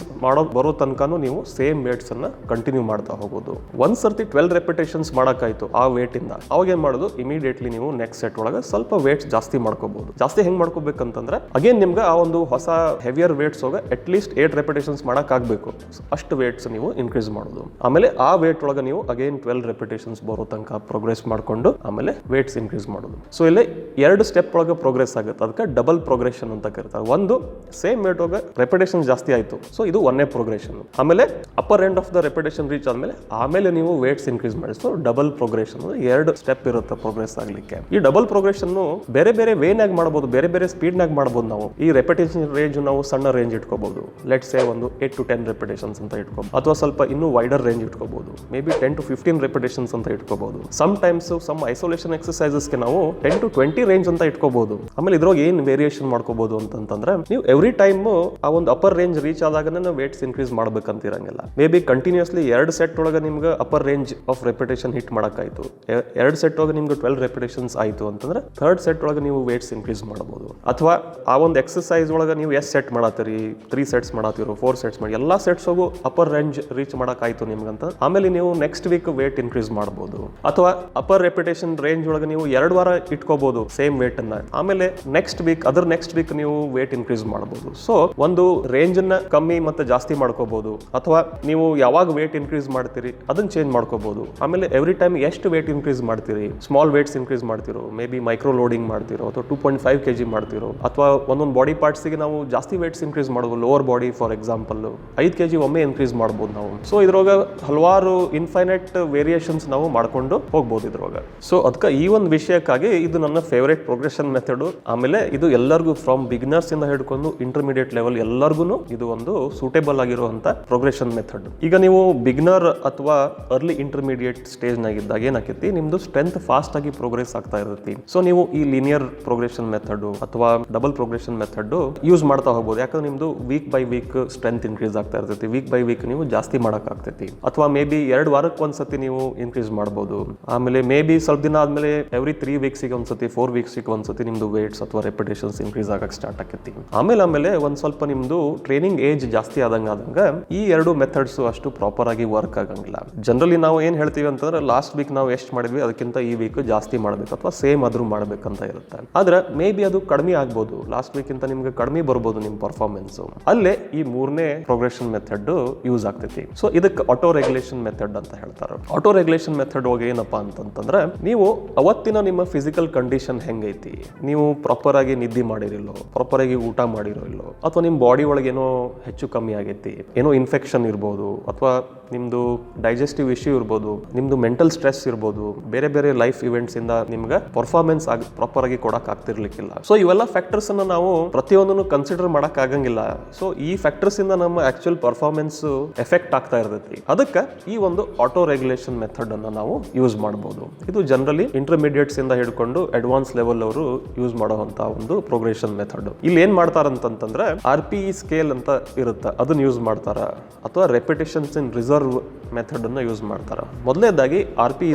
ಬರೋ ತನಕನೂ ನೀವು ಸೇಮ್ ವೇಟ್ಸ್ ಅನ್ನ ಕಂಟಿನ್ಯೂ ಮಾಡ್ತಾ ಹೋಗೋದು. ಒಂದ್ ಸರ್ತಿ 12 ರೆಪಿಟೇಷನ್ಸ್ ಮಾಡಕ್ಕಾಯ್ತು ಆ ವೇಟ್ ಇಂದ, ಅವಾಗ ಏನ್ ಮಾಡೋದು, ಇಮಿಡಿಯೇಟ್ಲಿ ನೀವು ನೆಕ್ಸ್ಟ್ ಸೆಟ್ ಒಳಗೆ ಸ್ವಲ್ಪ ವೇಟ್ಸ್ ಜಾಸ್ತಿ ಮಾಡ್ಕೋಬಹುದು. ಜಾಸ್ತಿ ಹೆಂಗ್ ಮಾಡ್ಕೋಬೇಕಂತಂದ್ರೆ ಅಗೇನ್ ನಿಮ್ಗೆ ಆ ಒಂದು ಹೊಸ ಹೆವಿಯರ್ ವೇಟ್ಸ್ ಹೋಗ ಅಟ್ ಲೀಸ್ಟ್ 8 ರೆಪಿಟೇಷನ್ಸ್ ಮಾಡಕ್ ಆಗ್ಬೇಕು. ಅಷ್ಟು ವೇಟ್ಸ್ ನೀವು ಇನ್ಕ್ರೀಸ್ ಮಾಡೋದು. ಆಮೇಲೆ ಆ ವೇಟ್ ಒಳಗೆ ನೀವು ಅಗೇನ್ 12 ರೆಪಿಟೇಷನ್ಸ್ ಬರೋ ತನಕ ಪ್ರೋಗ್ರೆಸ್ ಮಾಡ್ಕೊಂಡು ಆಮೇಲೆ ವೇಟ್ಸ್ ಇನ್ಕ್ರೀಸ್ ಮಾಡೋದು. ಸೊ ಇಲ್ಲಿ 2 ಸ್ಟೆಪ್ ಒಳಗೆ ಪ್ರೋಗ್ರೆಸ್ ಆಗುತ್ತೆ. ಅದಕ್ಕೆ ಡಬಲ್ ಪ್ರೋಗ್ರೆಷನ್ ಅಂತ ಕರೀತಾರೆ. ಒಂದು ಸೇಮ್ ವೇಟ್ ಒಳಗೆ ರೆಪಿಟೇಷನ್ ಜಾಸ್ತಿ ಆಯ್ತು, ಸೊ ಇದು ಒಂದೇ ಪ್ರೋಗ್ರೆಷನ್. ಆಮೇಲೆ upper end of the repetition reach ಆಮೇಲೆ ನೀವು ವೇಟ್ಸ್ ಇನ್ಕ್ರೀಸ್ ಮಾಡಿ. ಸೊ ಡಬಲ್ ಪ್ರೋಗ್ರೆಷನ್ 2 ಸ್ಟೆಪ್ ಇರುತ್ತೆ ಪ್ರೋಗ್ರೆಸ್ ಆಗ್ಲಿಕ್ಕೆ. ಈ ಡಬಲ್ ಪ್ರೋಗ್ರೆಷನ್ ಬೇರೆ ಬೇರೆ ವೇನಾಗ ಮಾಡಬಹುದು, ಬೇರೆ ಬೇರೆ ಸ್ಪೀಡ್ ನಾಗ ಮಾಡಬಹುದು. ನಾವು ಈ ರೆಪಿಟೇಷನ್ ರೇಂಜ್ ನಾವು ಸಣ್ಣ ರೇಂಜ್ ಇಟ್ಕೋಬಹುದು. ಲೆಟ್ಸ್ ಸೇ ಒಂದು 8 to 10 ರೆಪಿಟೇಷನ್ಸ್ ಅಂತ ಇಟ್ಕೋಬಹುದು, ಅಥವಾ ಸ್ವಲ್ಪ ಇನ್ನೂ ವೈಡರ್ ರೇಂಜ್ ಇಟ್ಕೋಬಹುದು. ಮೇ ಬಿ 10 to 15 ರೆಪಿಟೇಷನ್ಸ್ ಅಂತ ಇಟ್ಕೋಬಹುದು. ಸಮ್ ಟೈಮ್ಸ್ ಸಮ್ ಐಸೋಲೇಷನ್ ಎಕ್ಸರ್ಸೈಸಸ್ಗೆ ನಾವು 10 to 20 ರೇಂಜ್ ಅಂತ ಇಟ್ಕೋಬಹುದು. ಆಮೇಲೆ ಇದ್ರೊಳಗೆ ಏನ್ ವೇರಿಯೇಷನ್ ಮಾಡ್ಕೋಬಹುದು ಅಂತಂದ್ರೆ ನೀವು ಎವ್ರಿ ಟೈಮ್ ಆ ಒಂದು ಅಪ್ಪರ್ ರೇಂಜ್ ರೀಚ್ ಆದಾಗ ವೇಟ್ಸ್ ಇನ್ಕ್ರೀಸ್ ಮಾಡ್ಬೇಕಂತಿರಂಗಿಲ್ಲ. ಮೇ ಬಿ ಕಂಟಿನ್ಯೂಸ್ಲಿ 2 ಸೆಟ್ ಒಳಗೆ ನಿಮ್ಗೆ upper range of repetition hit ಮಾಡಕ್ಕಾಯ್ತು, 2 ಸೆಟ್ ಒಳಗೆ ನಿಮ್ಗೆ 12 ರೆಪಿಟೇಷನ್ಸ್ ಆಯ್ತು ಅಂತಂದ್ರೆ 3rd ಸೆಟ್ ಒಳಗೆ ನೀವು ವೇಟ್ಸ್ ಇನ್ಕ್ರೀಸ್ ಮಾಡಬಹುದು. ಅಥವಾ ಆ ಒಂದು ಎಕ್ಸರ್ಸೈಸ್ ಒಳಗೆ ನೀವು ಎಷ್ಟು ಸೆಟ್ ಮಾಡತ್ತೀರಿ, 3 ಸೆಟ್ಸ್ ಮಾಡತ್ತೀರೋ 4 ಸೆಟ್ಸ್ ಮಾಡಿ, ಎಲ್ಲಾ ಸೆಟ್ಸ್ ಹೋಗು ಅಪ್ಪರ್ ರೇಂಜ್ ರೀಚ್ ಮಾಡಕ್ಕಾಯ್ತು ನಿಮ್ಗಂತ ಆಮೇಲೆ ನೀವು ನೆಕ್ಸ್ಟ್ ವೀಕ್ ವೇಟ್ ಇನ್ಕ್ರೀಸ್ ಮಾಡಬಹುದು. ಅಥವಾ ಅಪ್ಪರ್ ರೆಪಿಟೇಷನ್ ರೇಂಜ್ ಒಳಗೆ ನೀವು 2 ವಾರ ಇಟ್ಕೋಬಹುದು ಸೇಮ್ ವೇಟ್ ಅನ್ನ, ಆಮೇಲೆ ನೆಕ್ಸ್ಟ್ ವೀಕ್ ನೀವು ವೇಟ್ ಇನ್ಕ್ರೀಸ್ ಮಾಡಬಹುದು. ಸೊ ಒಂದು ರೇಂಜ್ ಅನ್ನ ಕಮ್ಮಿ ಮತ್ತೆ ಜಾಸ್ತಿ ಮಾಡ್ಕೋಬಹುದು. ಅಥವಾ ನೀವು ಯಾವಾಗ ವೇಟ್ ಇನ್ಕ್ರೀಸ್ ಮಾಡ್ತೀರಿ ಅದನ್ನ ಚೇಂಜ್ ಮಾಡ್ಕೋಬಹುದು. ಆಮೇಲೆ ಎವ್ರಿ ಟೈಮ್ ಎಷ್ಟು ವೇಟ್ ಇನ್ಕ್ರೀಸ್ ಮಾಡ್ತೀರಿ, ಸ್ಮಾಲ್ ವೇಟ್ಸ್ ಇನ್ಕ್ರೀಸ್ ಮಾಡ್ತಿರೋ, ಮೇ ಬಿ ಮೈಕ್ರೋ ಲೋಡಿಂಗ್ ಮಾಡ್ತಿರೋ, ಅಥವಾ 2.5 kg ಮಾಡ್ತಿರೋ, ಅಥವಾ ಒಂದೊಂದು ಬಾಡಿ ಪಾರ್ಟ್ಸ್ ಗೆ ನಾವು ಜಾಸ್ತಿ ವೇಟ್ಸ್ ಇನ್ಕ್ರೀಸ್ ಮಾಡಬಹುದು. Lower body for example 5 kg ಒಮ್ಮೆ ಇನ್ಕ್ರೀಸ್ ಮಾಡಬಹುದು ನಾವು. ಸೊ ಇದ್ರೊಳಗ ಹಲವಾರು ಇನ್ಫೈನೈಟ್ ವೇರಿಯೇಷನ್ಸ್ ನಾವು ಮಾಡ್ಕೊಂಡು ಹೋಗ್ಬೋದು ಇದ್ರೊಳಗ. ಸೊ ಅದಕ್ಕೆ ಈ ಒಂದು ವಿಷಯಕ್ಕಾಗಿ ಇದು ನನ್ನ ಫೇವರೇಟ್ ಪ್ರೋಗ್ರೆಷನ್ ಮೆಥಡ್. ಆಮೇಲೆ ಇದು ಎಲ್ಲರಿಗೂ ಫ್ರಮ್ ಬಿಗಿನರ್ಸ್ ಇಂದ ಹಿಡ್ಕೊಂಡು ಇಂಟರ್ಮೀಡಿಯೇಟ್ ಲೆವೆಲ್ ಎಲ್ಲರಿಗೂ ಇದು ಒಂದು ಸೂಟೇಬಲ್ ಆಗಿರುವಂತ ಪ್ರೋಗ್ರೆಷನ್ ಮೆಥಡ್. ಈಗ ನೀವು ಬಿಗಿನರ್ ಅಥವಾ ಅರ್ಲಿ ಇಂಟರ್ಮೀಡಿಯೇಟ್ ಸ್ಟೇಜ್ ನಾಗಿದ್ದಾಗ ಏನಾಕೈತಿ, ನಿಮ್ದು ಸ್ಟ್ರೆಂತ್ ಫಾಸ್ಟ್ ಆಗಿ ಪ್ರೋಗ್ರೆಸ್ ಆಗ್ತಾ ಇರುತ್ತೆ. ಸೊ ನೀವು ಈ ಲೀನಿಯರ್ ಪ್ರೋಗ್ರೆಷನ್ ಮೆಥಡ್ ಅಥವಾ ಡಬಲ್ ಪ್ರೋಗ್ರೆಷನ್ ಮೆಥಡ್ ಯೂಸ್ ಮಾಡ್ತಾ ಹೋಗ್ಬೋದು. ಯಾಕಂದ್ರೆ ನಿಮ್ದು week by week strength increase ಆಗ್ತಾ ಇರ್ತೈತಿ, ವೀಕ್ ಬೈ ವೀಕ್ ನೀವು ಜಾಸ್ತಿ ಮಾಡಕ್ ಆಗ್ತೈತಿ. ಅಥವಾ ಮೇ ಬಿ 2 ವಾರಕ್ಕೆ ಒಂದ್ಸತಿ ನೀವು ಇನ್ಕ್ರೀಸ್ ಮಾಡಬಹುದು. ಆಮೇಲೆ ಮೇ ಬಿ ಸ್ವಲ್ಪ ದಿನ ಆದ್ಮೇಲೆ ಎವ್ರಿ 3 ವೀಕ್ಸ್ಗೆ ಒಂದ್ಸತಿ 4 ವೀಕ್ಸ್ಗೆ ಒಂದ್ಸತಿ ನಿಮ್ದು ವೇಟ್ಸ್ ಅಥವಾ ರೆಪಿಟೇಷನ್ಸ್ ಇನ್ಕ್ರೀಸ್ ಆಗಕ್ಕೆ ಸ್ಟಾರ್ಟ್ ಆಕೈತಿ. ಆಮೇಲೆ ಒಂದ್ ಸ್ವಲ್ಪ ನಿಮ್ದು ಟ್ರೈನಿಂಗ್ ಏಜ್ ಜಾಸ್ತಿ ಆದಂಗ ಈ 2 ಮೆಥಡ್ಸ್ ಅಷ್ಟು ಪ್ರಾಪರ್ ಆಗಿ ವರ್ಕ್ ಆಗಂಗಿಲ್ಲ. ಜನರಲಿ ನಾವು ಏನ್ ಹೇಳ್ತೀವಿ ಅಂತಂದ್ರೆ ಲಾಸ್ಟ್ ವೀಕ್ ನಾವು ಎಷ್ಟು ಮಾಡಿದ್ವಿ ಅದಕ್ಕಿಂತ ಈ ವೀಕ್ ಜಾಸ್ತಿ ಮಾಡ್ಬೇಕು ಅಥವಾ ಸೇಮ್ ಆದ್ರೂ ಮಾಡ್ಬೇಕಂತ ಇರುತ್ತೆ. ಆದ್ರೆ ಮೇ ಬಿ ಅದು ಕಡಿಮೆ ಆಗ್ಬೋದು, ಲಾಸ್ಟ್ ವೀಕ್ ಇಂತ ನಿಮ್ಗೆ ಕಡಿಮೆ ಬರ್ಬೋದು ನಿಮ್ ಪರ್ಫಾರ್ಮೆನ್ಸ್. ಅಲ್ಲೇ ಈ 3ನೇ ಪ್ರೋಗ್ರೆಷನ್ ಮೆಥಡ್ ಯೂಸ್ ಆಗ್ತೈತಿ. ಸೊ ಇದಕ್ಕೆ ಆಟೋ ರೆಗ್ಯುಲೇಷನ್ ಮೆಥಡ್ ಅಂತ ಹೇಳ್ತಾರೆ. ಆಟೋ ರೆಗ್ಯುಲೇಷನ್ ಮೆಥಡ್ ಹೋಗಿ ಏನಪ್ಪಾ ಅಂತಂದ್ರೆ ನೀವು ಅವತ್ತಿನ ನಿಮ್ಮ ಫಿಸಿಕಲ್ ಕಂಡೀಷನ್ ಹೆಂಗೈತಿ, ನೀವು ಪ್ರಾಪರ್ ಆಗಿ ನಿದ್ದೆ ಮಾಡಿರಿಲ್ಲೋ, ಪ್ರಾಪರ್ ಆಗಿ ಊಟ ಮಾಡಿರೋ ಇಲ್ಲೋ, ಅಥವಾ ನಿಮ್ ಬಾಡಿ ಒಳಗೆ ಏನೋ ಹೆಚ್ಚು ಕಮ್ಮಿ ಆಗೈತಿ, ಏನೋ ಇನ್ಫೆಕ್ಷನ್ ಇರ್ಬೋದು, ಅಥವಾ ನಿಮ್ದು ಡೈಜೆಸ್ಟಿವ್ ಇಶ್ಯೂ ಇರ್ಬೋದು, ನಿಮ್ದು ಮೆಂಟಲ್ ಸ್ಟ್ರೆಸ್ ಇರ್ಬೋದು, ಬೇರೆ ಬೇರೆ ಲೈಫ್ ಇವೆಂಟ್ಸ್ ಇಂದ ನಿಮ್ಗೆ ಪರ್ಫಾರ್ಮೆನ್ಸ್ ಪ್ರಾಪರ್ ಆಗಿ ಕೊಡಕ್ ಆಗ್ತಿರ್ಲಿಕ್ಕಿಲ್ಲ. ಸೊ ಇವೆಲ್ಲ ಫ್ಯಾಕ್ಟರ್ಸ್ ಅನ್ನ ನಾವು ಪ್ರತಿಯೊಂದನ್ನು ಕನ್ಸಿಡರ್ ಮಾಡಕ್ ಆಗಂಗಿಲ್ಲ. ಸೊ ಈ ಫ್ಯಾಕ್ಟರ್ಸ್ ಇಂದ ನಮ್ಮ ಆಕ್ಚುಯಲ್ ಪರ್ಫಾರ್ಮೆನ್ಸ್ ಎಫೆಕ್ಟ್ ಆಗ್ತಾ ಇರ್ತೈತಿ. ಅದಕ್ಕೆ ಈ ಒಂದು ಆಟೋ ರೆಗ್ಯುಲೇಷನ್ ಮೆಥಡ್ ಅನ್ನ ನಾವು ಯೂಸ್ ಮಾಡಬಹುದು. ಇದು ಜನರಲಿ ಇಂಟರ್ಮೀಡಿಯೇಟ್ಸ್ ಇಂದ ಹಿಡ್ಕೊಂಡು ಅಡ್ವಾನ್ಸ್ ಲೆವೆಲ್ ಅವರು ಯೂಸ್ ಮಾಡುವಂತ ಒಂದು ಪ್ರೋಗ್ರೆಷನ್ ಮೆಥಡ್. ಇಲ್ಲಿ ಏನ್ ಮಾಡ್ತಾರಂತಂದ್ರೆ RPE ಸ್ಕೇಲ್ ಅಂತ ಇರುತ್ತೆ, ಅದನ್ನ ಯೂಸ್ ಮಾಡ್ತಾರ. ಅಥವಾ ರೆಪಿಟೇಷನ್ಸ್ ಇನ್ ರಿಸರ್ವ್ ಮೆಥಡ್ ಅನ್ನ ಯೂಸ್ ಮಾಡ್ತಾರ. ಮೊದಲನೇದಾಗಿ RPE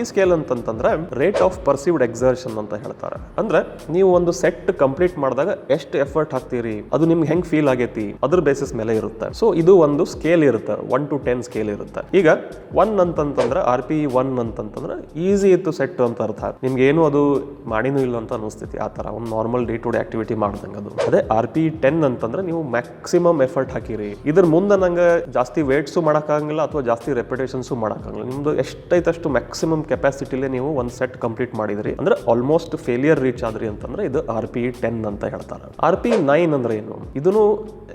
ಸ್ಕೇಲ್ ಅಂತಂದ್ರೆ ರೇಟ್ ಆಫ್ ಪರ್ಸೀವ್ಡ್ ಎಕ್ಸರ್ಷನ್ ಅಂತ ಹೇಳ್ತಾರೆ. ಅಂದ್ರೆ ನೀವು ಒಂದು ಸೆಟ್ ಕಂಪ್ಲೀಟ್ ಮಾಡಿದಾಗ ಎಷ್ಟು ಎಫರ್ಟ್ ಹಾಕ್ತೀರಿ, ಅದು ನಿಮ್ಗೆ ಹೆಂಗ್ ಫೀಲ್ ಆಗೈತಿ ಅದ್ರ ಬೇಸಿಸ್ ಮೇಲೆ ಇರುತ್ತೆ. ಸೊ ಇದು ಒಂದು ಸ್ಕೇಲ್ ಇರುತ್ತೆ, 1 to 10 ಸ್ಕೇಲ್ ಇರುತ್ತೆ. ಈಗ 1 ಅಂತಂದ್ರೆ RPE 1 ಅಂತಂದ್ರೆ ಈಸಿ ಇತ್ತು ಸೆಟ್ ಅಂತ ಅರ್ಥ. ನಿಮ್ಗೆ ಏನು ಅದು ಮಾಡಿನೂ ಇಲ್ಲ ಅಂತ ಅನಿಸ್ತೈತಿ. ಆ ತರ ಒಂದು normal day to day activity ಮಾಡ್ದಂಗ ಅದು. ಅದೇ RPE 10 ಅಂತಂದ್ರೆ ನೀವು ಮ್ಯಾಕ್ಸಿಮಮ್ ಎಫರ್ಟ್ ಹಾಕಿರಿ. ಇದ್ರ ಮುಂದೆ ನಂಗೆ ಜಾಸ್ತಿ ವೇಟ್ಸು ಮಾಡಕ್ಕಾಗಂಗಿಲ್ಲ ಅಥವಾ ಜಾಸ್ತಿ ರೆಪಿಟೇಷನ್ಸು ಮಾಡಕ್ಕಾಗಲ್ಲ. ನಿಮ್ದು ಎಷ್ಟೈತಷ್ಟು ಮ್ಯಾಕ್ಸಿಮಮ್ ಕೆಪಾಸಿಟಿಲೇ ನೀವು ಒಂದು ಸೆಟ್ ಕಂಪ್ಲೀಟ್ ಮಾಡಿದ್ರಿ ಅಂದ್ರೆ ಆಲ್ಮೋಸ್ಟ್ ಫೇಲಿಯರ್ ರೀಚ್ ಆದ್ರಿ ಅಂತಂದ್ರೆ ಇದು RPE 10 ಅಂತ ಹೇಳ್ತಾರೆ. RPE 9 ಅಂದ್ರೆ ಏನು, ಇದನ್ನು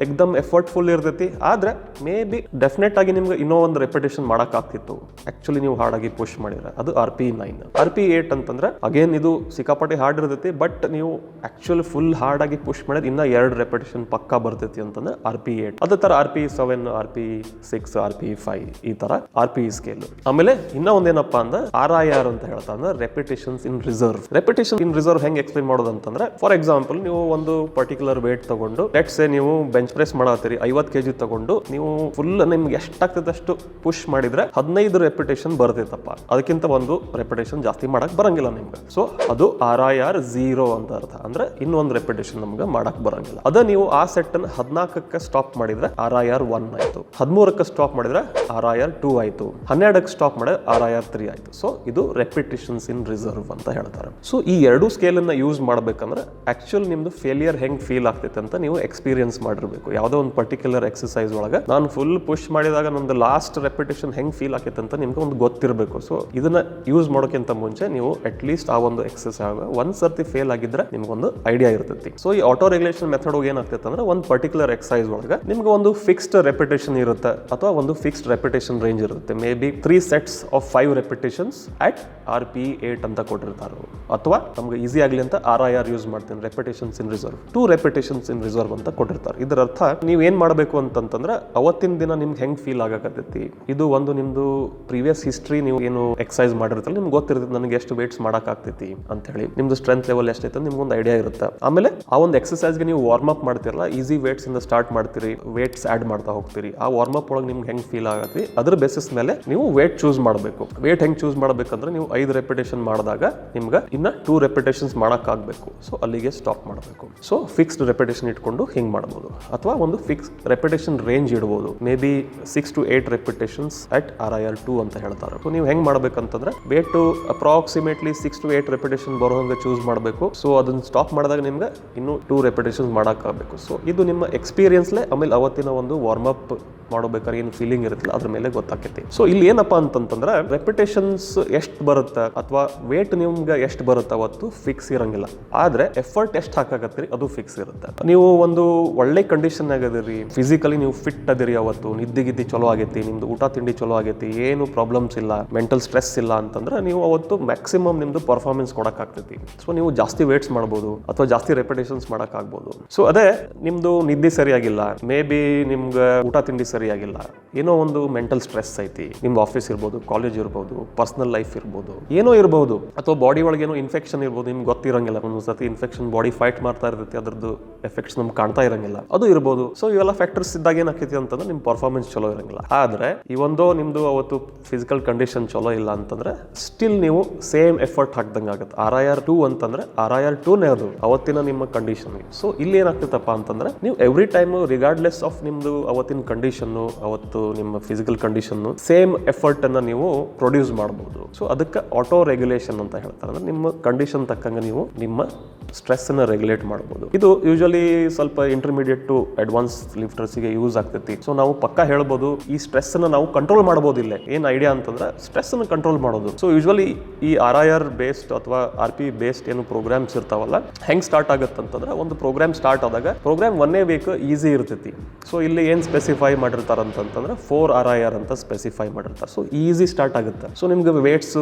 ಎಕ್ದಮ್ ಎಫರ್ಟ್ಫುಲ್ ಇರ್ತೈತಿ. ಆದ್ರೆ ಮೇ ಬಿ ಡೆಫಿನೆಟ್ ಆಗಿ ನಿಮ್ಗೆ ಇನ್ನೂ ಒಂದು ರೆಪಿಟೇಷನ್ ಮಾಡಕ್ ಆಗ್ತಿತ್ತು, ಆಕ್ಚುಲಿ ನೀವು ಹಾರ್ಡ್ ಆಗಿ ಪುಷ್ ಮಾಡಿದ್ರೆ, ಅದು RPE 9. RPE 8 ಅಂತಂದ್ರೆ ಅಗೇನ್ ಇದು ಸಿಕ್ಕಾಪಟ್ಟೆ ಹಾರ್ಡ್ ಇರ್ತೈತಿ, ಬಟ್ ನೀವು ಆಕ್ಚುಲಿ ಫುಲ್ ಹಾರ್ಡ್ ಆಗಿ ಪುಷ್ ಮಾಡಿದ್ರೆ ಇನ್ನ 2 ರೆಪಿಟೇಷನ್ ಪಕ್ಕಾ ಬರ್ತೈತಿ ಅಂತಂದ್ರೆ RPE 8. ಅದೇ ತರ RPE 7, RPE 6, RPE 5 ಈ ತರ RPE ಸ್ಕೇಲ್. ಆಮೇಲೆ ಇನ್ನ ಒಂದೇನಪ್ಪಾ ಅಂದ್ರೆ RIR ಅಂತ ಹೇಳ್ತಾ ಅಂದ್ರೆ repetitions in reserve. Repetition in reserve ಹೆಂಗ್ ಎಕ್ಸ್ಪ್ಲೈನ್ ಮಾಡೋದು ಅಂತಂದ್ರೆ, ಫಾರ್ ಎಕ್ಸಾಂಪಲ್ ನೀವು ಒಂದು ಪರ್ಟಿಕ್ಯುಲರ್ ವೇಟ್ ತಗೊಂಡು ಲೆಟ್ಸ್ ಸೇ ನೀವು ಬೆಂಚ್ ಪ್ರೆಸ್ ಮಾಡತ್ತೀರಿ 50 kg ತಗೊಂಡು ನೀವು ಫುಲ್ ನಿಮ್ಗೆ ಎಷ್ಟಾಗ್ತದೆ ಅಷ್ಟು ಪುಷ್ ಮಾಡಿದ್ರೆ 15 ರೆಪಿಟೇಷನ್ ಬರ್ತೈತಪ್ಪ, ಅದಕ್ಕಿಂತ ಒಂದು ರೆಪಿಟೇಷನ್ ಜಾಸ್ತಿ ಮಾಡಕ್ ಬರಂಗಿಲ್ಲ ನಿಮ್ಗೆ. ಸೊ ಅದು RIR 0 ಅಂತ ಅರ್ಥ. ಅಂದ್ರೆ ಇನ್ನೊಂದು ರೆಪಿಟೇಷನ್ ನಮ್ಗೆ ಮಾಡಕ್ ಬರಂಗಿಲ್ಲ. ಅದ ನೀವು ಆ ಸೆಟ್ ಅನ್ನು 14ಕ್ಕೆ ಸ್ಟಾಪ್ ಮಾಡಿದ್ರೆ RIR 1 ಆಯ್ತು, 13ಕ್ಕೆ ಸ್ಟಾಪ್ ಮಾಡಿದ್ರೆ RIR 2 ಆಯ್ತು, 12ಕ್ಕೆ ಸ್ಟಾಪ್ ಮಾಡಿದ್ರೆ RIR 3 ಆಯ್ತು. ಸೊ ಇದು ರೆಪಿಟೇಷನ್ಸ್ ಇನ್ ರಿಸರ್ವ್ ಅಂತ ಹೇಳ್ತಾರೆ. ಸೊ ಈ ಎರಡು ಸ್ಕೇಲ್ ಅನ್ನ ಯೂಸ್ ಮಾಡ್ಬೇಕಂದ್ರೆ ಆಕ್ಚುಲ್ ನಿಮ್ದು ಫೇಲಿಯರ್ ಹೆಂಗ್ ಫೀಲ್ ಆಗ್ತೈತೆ ಅಂತ ನೀವು ಎಕ್ಸ್ಪೀರಿಯನ್ಸ್ ಮಾಡಿರ್ಬೇಕು. ಯಾವುದೋ ಒಂದು ಪರ್ಟಿಕ್ಯುಲರ್ ಎಕ್ಸರ್ಸೈಸ್ ಒಳಗೆ ನಾನು ಫುಲ್ ಪುಷ್ ಮಾಡಿದಾಗ ನಂದು ಲಾಸ್ಟ್ ರೆಪಿಟೇಷನ್ ಹೆಂಗ್ ಫೀಲ್ ಆಗೈತೆ ಅಂತ ನಿಮ್ಗೆ ಒಂದು ಗೊತ್ತಿರಬೇಕು. ಸೊ ಇದನ್ನ ಯೂಸ್ ಮಾಡೋಕ್ಕಿಂತ ಮುಂಚೆ ನೀವು ಅಟ್ ಲೀಸ್ಟ್ ಆ ಒಂದು ಎಕ್ಸರ್ಸೈಸ್ ಒಂದ್ ಸರ್ತಿ ಫೇಲ್ ಆಗಿದ್ರೆ ನಿಮ್ಗೊಂದು ಐಡಿಯಾ ಇರ್ತೈತಿ. ಸೊ ಈ ಆಟೋ ರೆಗ್ಯುಲೇಷನ್ ಮೆಥಡ್ ಏನಾಗ್ತೈತೆ ಅಂದ್ರೆ ಒಂದು ಪರ್ಟಿಕ್ಯುಲರ್ ಎಕ್ಸರ್ಸೈಸ್ ಒಳಗೆ ನಿಮ್ಗೆ ಒಂದು ಫಿಕ್ಸ್ಡ್ ರೆಪಿಟೇಷನ್ ಇರುತ್ತೆ ಅಥವಾ ಒಂದು ಫಿಕ್ಸ್ಡ್ ರೆಪಿಟೇಷನ್ ರೇಂಜ್ ಇರುತ್ತೆ. Maybe 3 sets of 5 repetitions at RPE 8 ಅಂತ ಕೊಟ್ಟಿರ್ತಾರೆ. ಅಥವಾ ನಮ್ಗೆ ಈಸಿ ಆಗಲಿ ಅಂತ RIR ಯೂಸ್ ಮಾಡ್ತೀನಿ, repetitions in reserve, 2 repetitions in reserve ಅಂತ ಕೊಟ್ಟಿರ್ತಾರೆ. ಇದರ ಅರ್ಥ ನೀವು ಏನ್ ಮಾಡಬೇಕು ಅಂತಂದ್ರೆ ಅವತ್ತಿನ ದಿನ ನಿಮ್ಗೆ ಹೆಂಗ್ ಫೀಲ್ ಆಗಕತ್ತೈತಿ, ಇದು ಒಂದು ನಿಮ್ದು ಪ್ರೀವಿಯಸ್ ಹಿಸ್ಟ್ರಿ, ನೀವು ಏನು ಎಕ್ಸರ್ಸೈಸ್ ಮಾಡಿರ್ತಾರೆ ನಿಮ್ಗೆ ಗೊತ್ತಿರ್ತೈತಿ ನನಗೆ ಎಷ್ಟು ವೇಟ್ಸ್ ಮಾಡಕ್ ಆಗ್ತೈತಿ ಅಂತ ಹೇಳಿ, ನಿಮ್ದು ಸ್ಟ್ರೆಂತ್ ಲೆವೆಲ್ ಎಷ್ಟೈತೆ ನಿಮ್ಗೆ ಒಂದು ಐಡಿಯಾ ಇರುತ್ತೆ. ಆಮೇಲೆ ಆ ಒಂದು ಎಕ್ಸರ್ಸೈಸ್ಗೆ ನೀವು ವಾರ್ಮ್ ಅಪ್ ಮಾಡ್ತಿರಲ್ಲ, ಈಸಿ ವೇಟ್ಸ್ ಇಂದ ಸ್ಟಾರ್ಟ್ ಮಾಡ್ತೀರಿ, ವೇಟ್ಸ್ ಆಡ್ ಮಾಡ್ತಾ ಹೋಗ್ತೀರಿ. ಆ ವಾರ್ಮ್ ಅಪ್ ಒಳಗೆ ನಿಮ್ಗೆ ಹೆಂಗ್ ಫೀಲ್ ಆಗತ್ತೆ ಅದ್ರ ಬೇಸಿಸ್ ಮೇಲೆ ನೀವು ವೇಟ್ ಚೂಸ್ ಮಾಡಬೇಕು. ವೇಟ್ ಹೆಂಗ್ ಚೂಸ್ ಮಾಡಬೇಕಂದ್ರೆ ನೀವು 5 ರೆಪಿಟೇಷನ್ ಮಾಡಿದಾಗ ನಿಮ್ಗೆ ಇನ್ನ 2 ರೆಪಿಟೇಷನ್ಸ್ ಮಾಡಕ್ ಆಗ್ಬೇಕು. ಸೊ ಅಲ್ಲಿಗೆ ಸ್ಟಾಪ್ ಮಾಡಬೇಕು. ಸೊ ಫಿಕ್ಸ್ಡ್ ರೆಪಿಟೇಷನ್ ಇಟ್ಕೊಂಡು ಹಿಂಗ್ ಮಾಡಬಹುದು, ಅಥವಾ ಒಂದು ಫಿಕ್ಸ್ ರೆಪಿಟೇಷನ್ ರೇಂಜ್ ಇಡಬಹುದು. Maybe 6 to 8 repetitions at RIR 2 ಅಂತ ಹೇಳ್ತಾರೆ. ಸೊ ನೀವು ಹೆಂಗ್ ಮಾಡ್ಬೇಕಂತಂದ್ರೆ ವೇಟ್ ಅಪ್ರಾಕ್ಸಿಮೇಟ್ಲಿ 6 to 8 ರೆಪಿಟೇಷನ್ ಬರೋ ಹಂಗೆ ಚೂಸ್ ಮಾಡಬೇಕು. ಸೊ ಅದನ್ನ ಸ್ಟಾಪ್ ಮಾಡಿದಾಗ ನಿಮ್ಗೆ ಇನ್ನು 2 ರೆಪಿಟೇಷನ್ಸ್ ಮಾಡಕ್ ಆಗಬೇಕು. ಸೊ ಇದು ನಿಮ್ಮ ಎಕ್ಸ್ಪೀರಿಯನ್ಸ್ಲೆ ಆಮೇಲೆ ಅವತ್ತಿನ ಒಂದು ವಾರ್ಮ್ ಅಪ್ ಮಾಡಬೇಕಾದ್ರೆ ಏನು ಫೀಲಿಂಗ್ ಇರುತ್ತಲ್ಲ ಅದ್ರ ಮೇಲೆ ಗೊತ್ತಾಗ್ತೈತಿ. ಸೊ ಇಲ್ಲಿ ಏನಪ್ಪಾ ಅಂತಂದ್ರೆ ರೆಪಿಟೇಷನ್ಸ್ ಎಷ್ಟು ಬರುತ್ತೆ ಅಥವಾ ವೇಟ್ ನಿಮ್ಗೆ ಎಷ್ಟು ಬರುತ್ತೆ ಅವತ್ತು ಫಿಕ್ಸ್ ಇರಂಗಿಲ್ಲ, ಆದ್ರೆ ಎಫರ್ಟ್ ಎಷ್ಟು ಹಾಕಾಕತ್ತೀರಿ ಅದು ಫಿಕ್ಸ್ ಇರುತ್ತೆ. ನೀವು ಒಂದು ಒಳ್ಳೆ ಕಂಡೀಷನ್ ಆಗದಿರಿ, ಫಿಸಿಕಲಿ ನೀವು ಫಿಟ್ ಅದಿರಿ, ಅವತ್ತು ನಿದ್ದೆ ಚಲೋ ಆಗೈತಿ, ನಿಮ್ದು ಊಟ ತಿಂಡಿ ಚಲೋ ಆಗೈತಿ, ಏನು ಪ್ರಾಬ್ಲಮ್ಸ್ ಇಲ್ಲ, ಮೆಂಟಲ್ ಸ್ಟ್ರೆಸ್ ಇಲ್ಲ ಅಂತಂದ್ರೆ ನೀವು ಅವತ್ತು ಮ್ಯಾಕ್ಸಿಮಮ್ ನಿಮ್ದು ಪರ್ಫಾರ್ಮೆನ್ಸ್ ಕೊಡಕ್ ಆಗ್ತೈತಿ. ಸೊ ನೀವು ಜಾಸ್ತಿ ವೇಟ್ಸ್ ಮಾಡ್ಬೋದು ಅಥವಾ ಜಾಸ್ತಿ ರೆಪಿಟೇಷನ್ಸ್ ಮಾಡಕ್ ಆಗ್ಬೋದು. ಸೊ ಅದೇ ನಿಮ್ದು ನಿದ್ದೆ ಸರಿಯಾಗಿಲ್ಲ, ಮೇ ಬಿ ನಿಮ್ಗೆ ಊಟ ತಿಂಡಿ ಸರಿಯಾಗಿಲ್ಲ, ಏನೋ ಒಂದು ಮೆಂಟಲ್ ಸ್ಟ್ರೆಸ್ ಐತಿ, ನಿಮ್ದು ಆಫೀಸ್ ಇರ್ಬೋದು, ಕಾಲೇಜ್ ಇರ್ಬೋದು, ಪರ್ಸನಲ್ ಲೈಫ್ ಇರ್ಬೋದು, ಏನೋ ಇರ್ಬೋದು, ಅಥವಾ ಬಾಡಿ ಒಳಗೆ ಏನೋ ಇನ್ಫೆಕ್ಷನ್ ಇರ್ಬೋದು, ನಿಮ್ಗೆ ಗೊತ್ತಿರಂಗಿಲ್ಲ, ಒಂದ್ಸತಿ ಇನ್ಫೆಕ್ಷನ್ ಬಾಡಿ ಫೈಟ್ ಮಾಡ್ತಾ ಇರ್ತೈತಿ, ಅದ್ರದ್ದು ಎಫೆಕ್ಟ್ಸ್ ನಮ್ಗೆ ಕಾಣ್ತಾ ಇರಂಗಿಲ್ಲ, ಅದು ಇರ್ಬೋದು. ಸೊ ಇವೆಲ್ಲ ಫ್ಯಾಕ್ಟರ್ಸ್ ಇದ್ದಾಗ ಏನಾಗ್ತೈತಿ ಅಂತಂದ್ರೆ ನಿಮ್ ಪರ್ಫಾರ್ಮೆನ್ಸ್ ಚಲೋ ಇರಂಗಿಲ್ಲ. ಆದ್ರೆ ಈ ಒಂದು ನಿಮ್ದು ಅವತ್ತು ಫಿಸಿಕಲ್ ಕಂಡೀಷನ್ ಚಲೋ ಇಲ್ಲ ಅಂತಂದ್ರೆ ಸ್ಟಿಲ್ ನೀವು ಸೇಮ್ ಎಫರ್ಟ್ ಹಾಕ್ದಂಗೆ ಆಗುತ್ತೆ. RIR 2 ಅಂತಂದ್ರೆ RIR 2ನೇ ಅದು ಅವತ್ತಿನ ನಿಮ್ಮ ಕಂಡೀಷನ್. ಸೊ ಇಲ್ಲಿ ಏನಾಗ್ತೈತಪ್ಪ ಅಂತಂದ್ರೆ ನೀವು ಎವ್ರಿ ಟೈಮ್ ರಿಗಾರ್ಡ್ಲೆಸ್ ಆಫ್ ನಿಮ್ದು ಅವತ್ತಿನ ಕಂಡೀಷನ್, ಅವತ್ತು ನಿಮ್ಮ ಫಿಸಿಕಲ್ ಕಂಡೀಷನ್, ಸೇಮ್ ಎಫರ್ಟ್ ಅನ್ನ ನೀವು ಪ್ರೊಡ್ಯೂಸ್ ಮಾಡಬಹುದು. ಸೊ ಅದಕ್ಕೆ ಆಟೋ ರೆಗ್ಯುಲೇಷನ್ ಅಂತ ಹೇಳ್ತಾರೆ. ಅಂದ್ರೆ ನಿಮ್ಮ ಕಂಡೀಷನ್ ತಕ್ಕಂಗೆ ನೀವು ನಿಮ್ಮ ಸ್ಟ್ರೆಸ್ ಅನ್ನ ರೆಗ್ಯುಲೇಟ್ ಮಾಡಬಹುದು. ಇದು ಯೂಶಲಿ ಸ್ವಲ್ಪ ಇಂಟರ್ಮೀಡಿಯೇಟ್ ಟು ಅಡ್ವಾನ್ಸ್ ಲಿಫ್ಟರ್ಸ್ ಗೆ ಯೂಸ್ ಆಗ್ತೈತಿ. ಸೊ ನಾವು ಪಕ್ಕ ಹೇಳ್ಬೋದು ಈ ಸ್ಟ್ರೆಸ್ ಅನ್ನ ನಾವು ಕಂಟ್ರೋಲ್ ಮಾಡಬಹುದಿಲ್ಲ. ಏನ್ ಐಡಿಯಾ ಅಂತಂದ್ರೆ ಸ್ಟ್ರೆಸ್ ಅನ್ನು ಕಂಟ್ರೋಲ್ ಮಾಡೋದು. ಸೊ ಯೂಶಲಿ ಈ RIR ಬೇಸ್ಡ್ ಅಥವಾ RPE ಬೇಸ್ಡ್ ಏನು ಪ್ರೋಗ್ರಾಮ್ಸ್ ಇರ್ತಾವಲ್ಲ, ಹೆಂಗ್ ಸ್ಟಾರ್ಟ್ ಆಗುತ್ತೆ ಅಂತಂದ್ರೆ ಒಂದು ಪ್ರೋಗ್ರಾಮ್ ಸ್ಟಾರ್ಟ್ ಆದಾಗ ಪ್ರೋಗ್ರಾಮ್ 1ನೇ ವೀಕ್ ಈಸಿ ಇರ್ತೈತಿ. ಸೊ ಇಲ್ಲಿ ಏನ್ ಸ್ಪೆಸಿಫೈ ಮಾಡಿರ್ತಾರೆ ಅಂತಂದ್ರೆ 4 RIR ಅಂತ ಸ್ಪೆಸಿಫೈ ಮಾಡಿರ್ತಾರೆ. ಸೊ ಈಸಿ ಸ್ಟಾರ್ಟ್ ಆಗುತ್ತೆ. ಸೊ ನಿಮ್ಗೆ ವೇಟ್ಸ್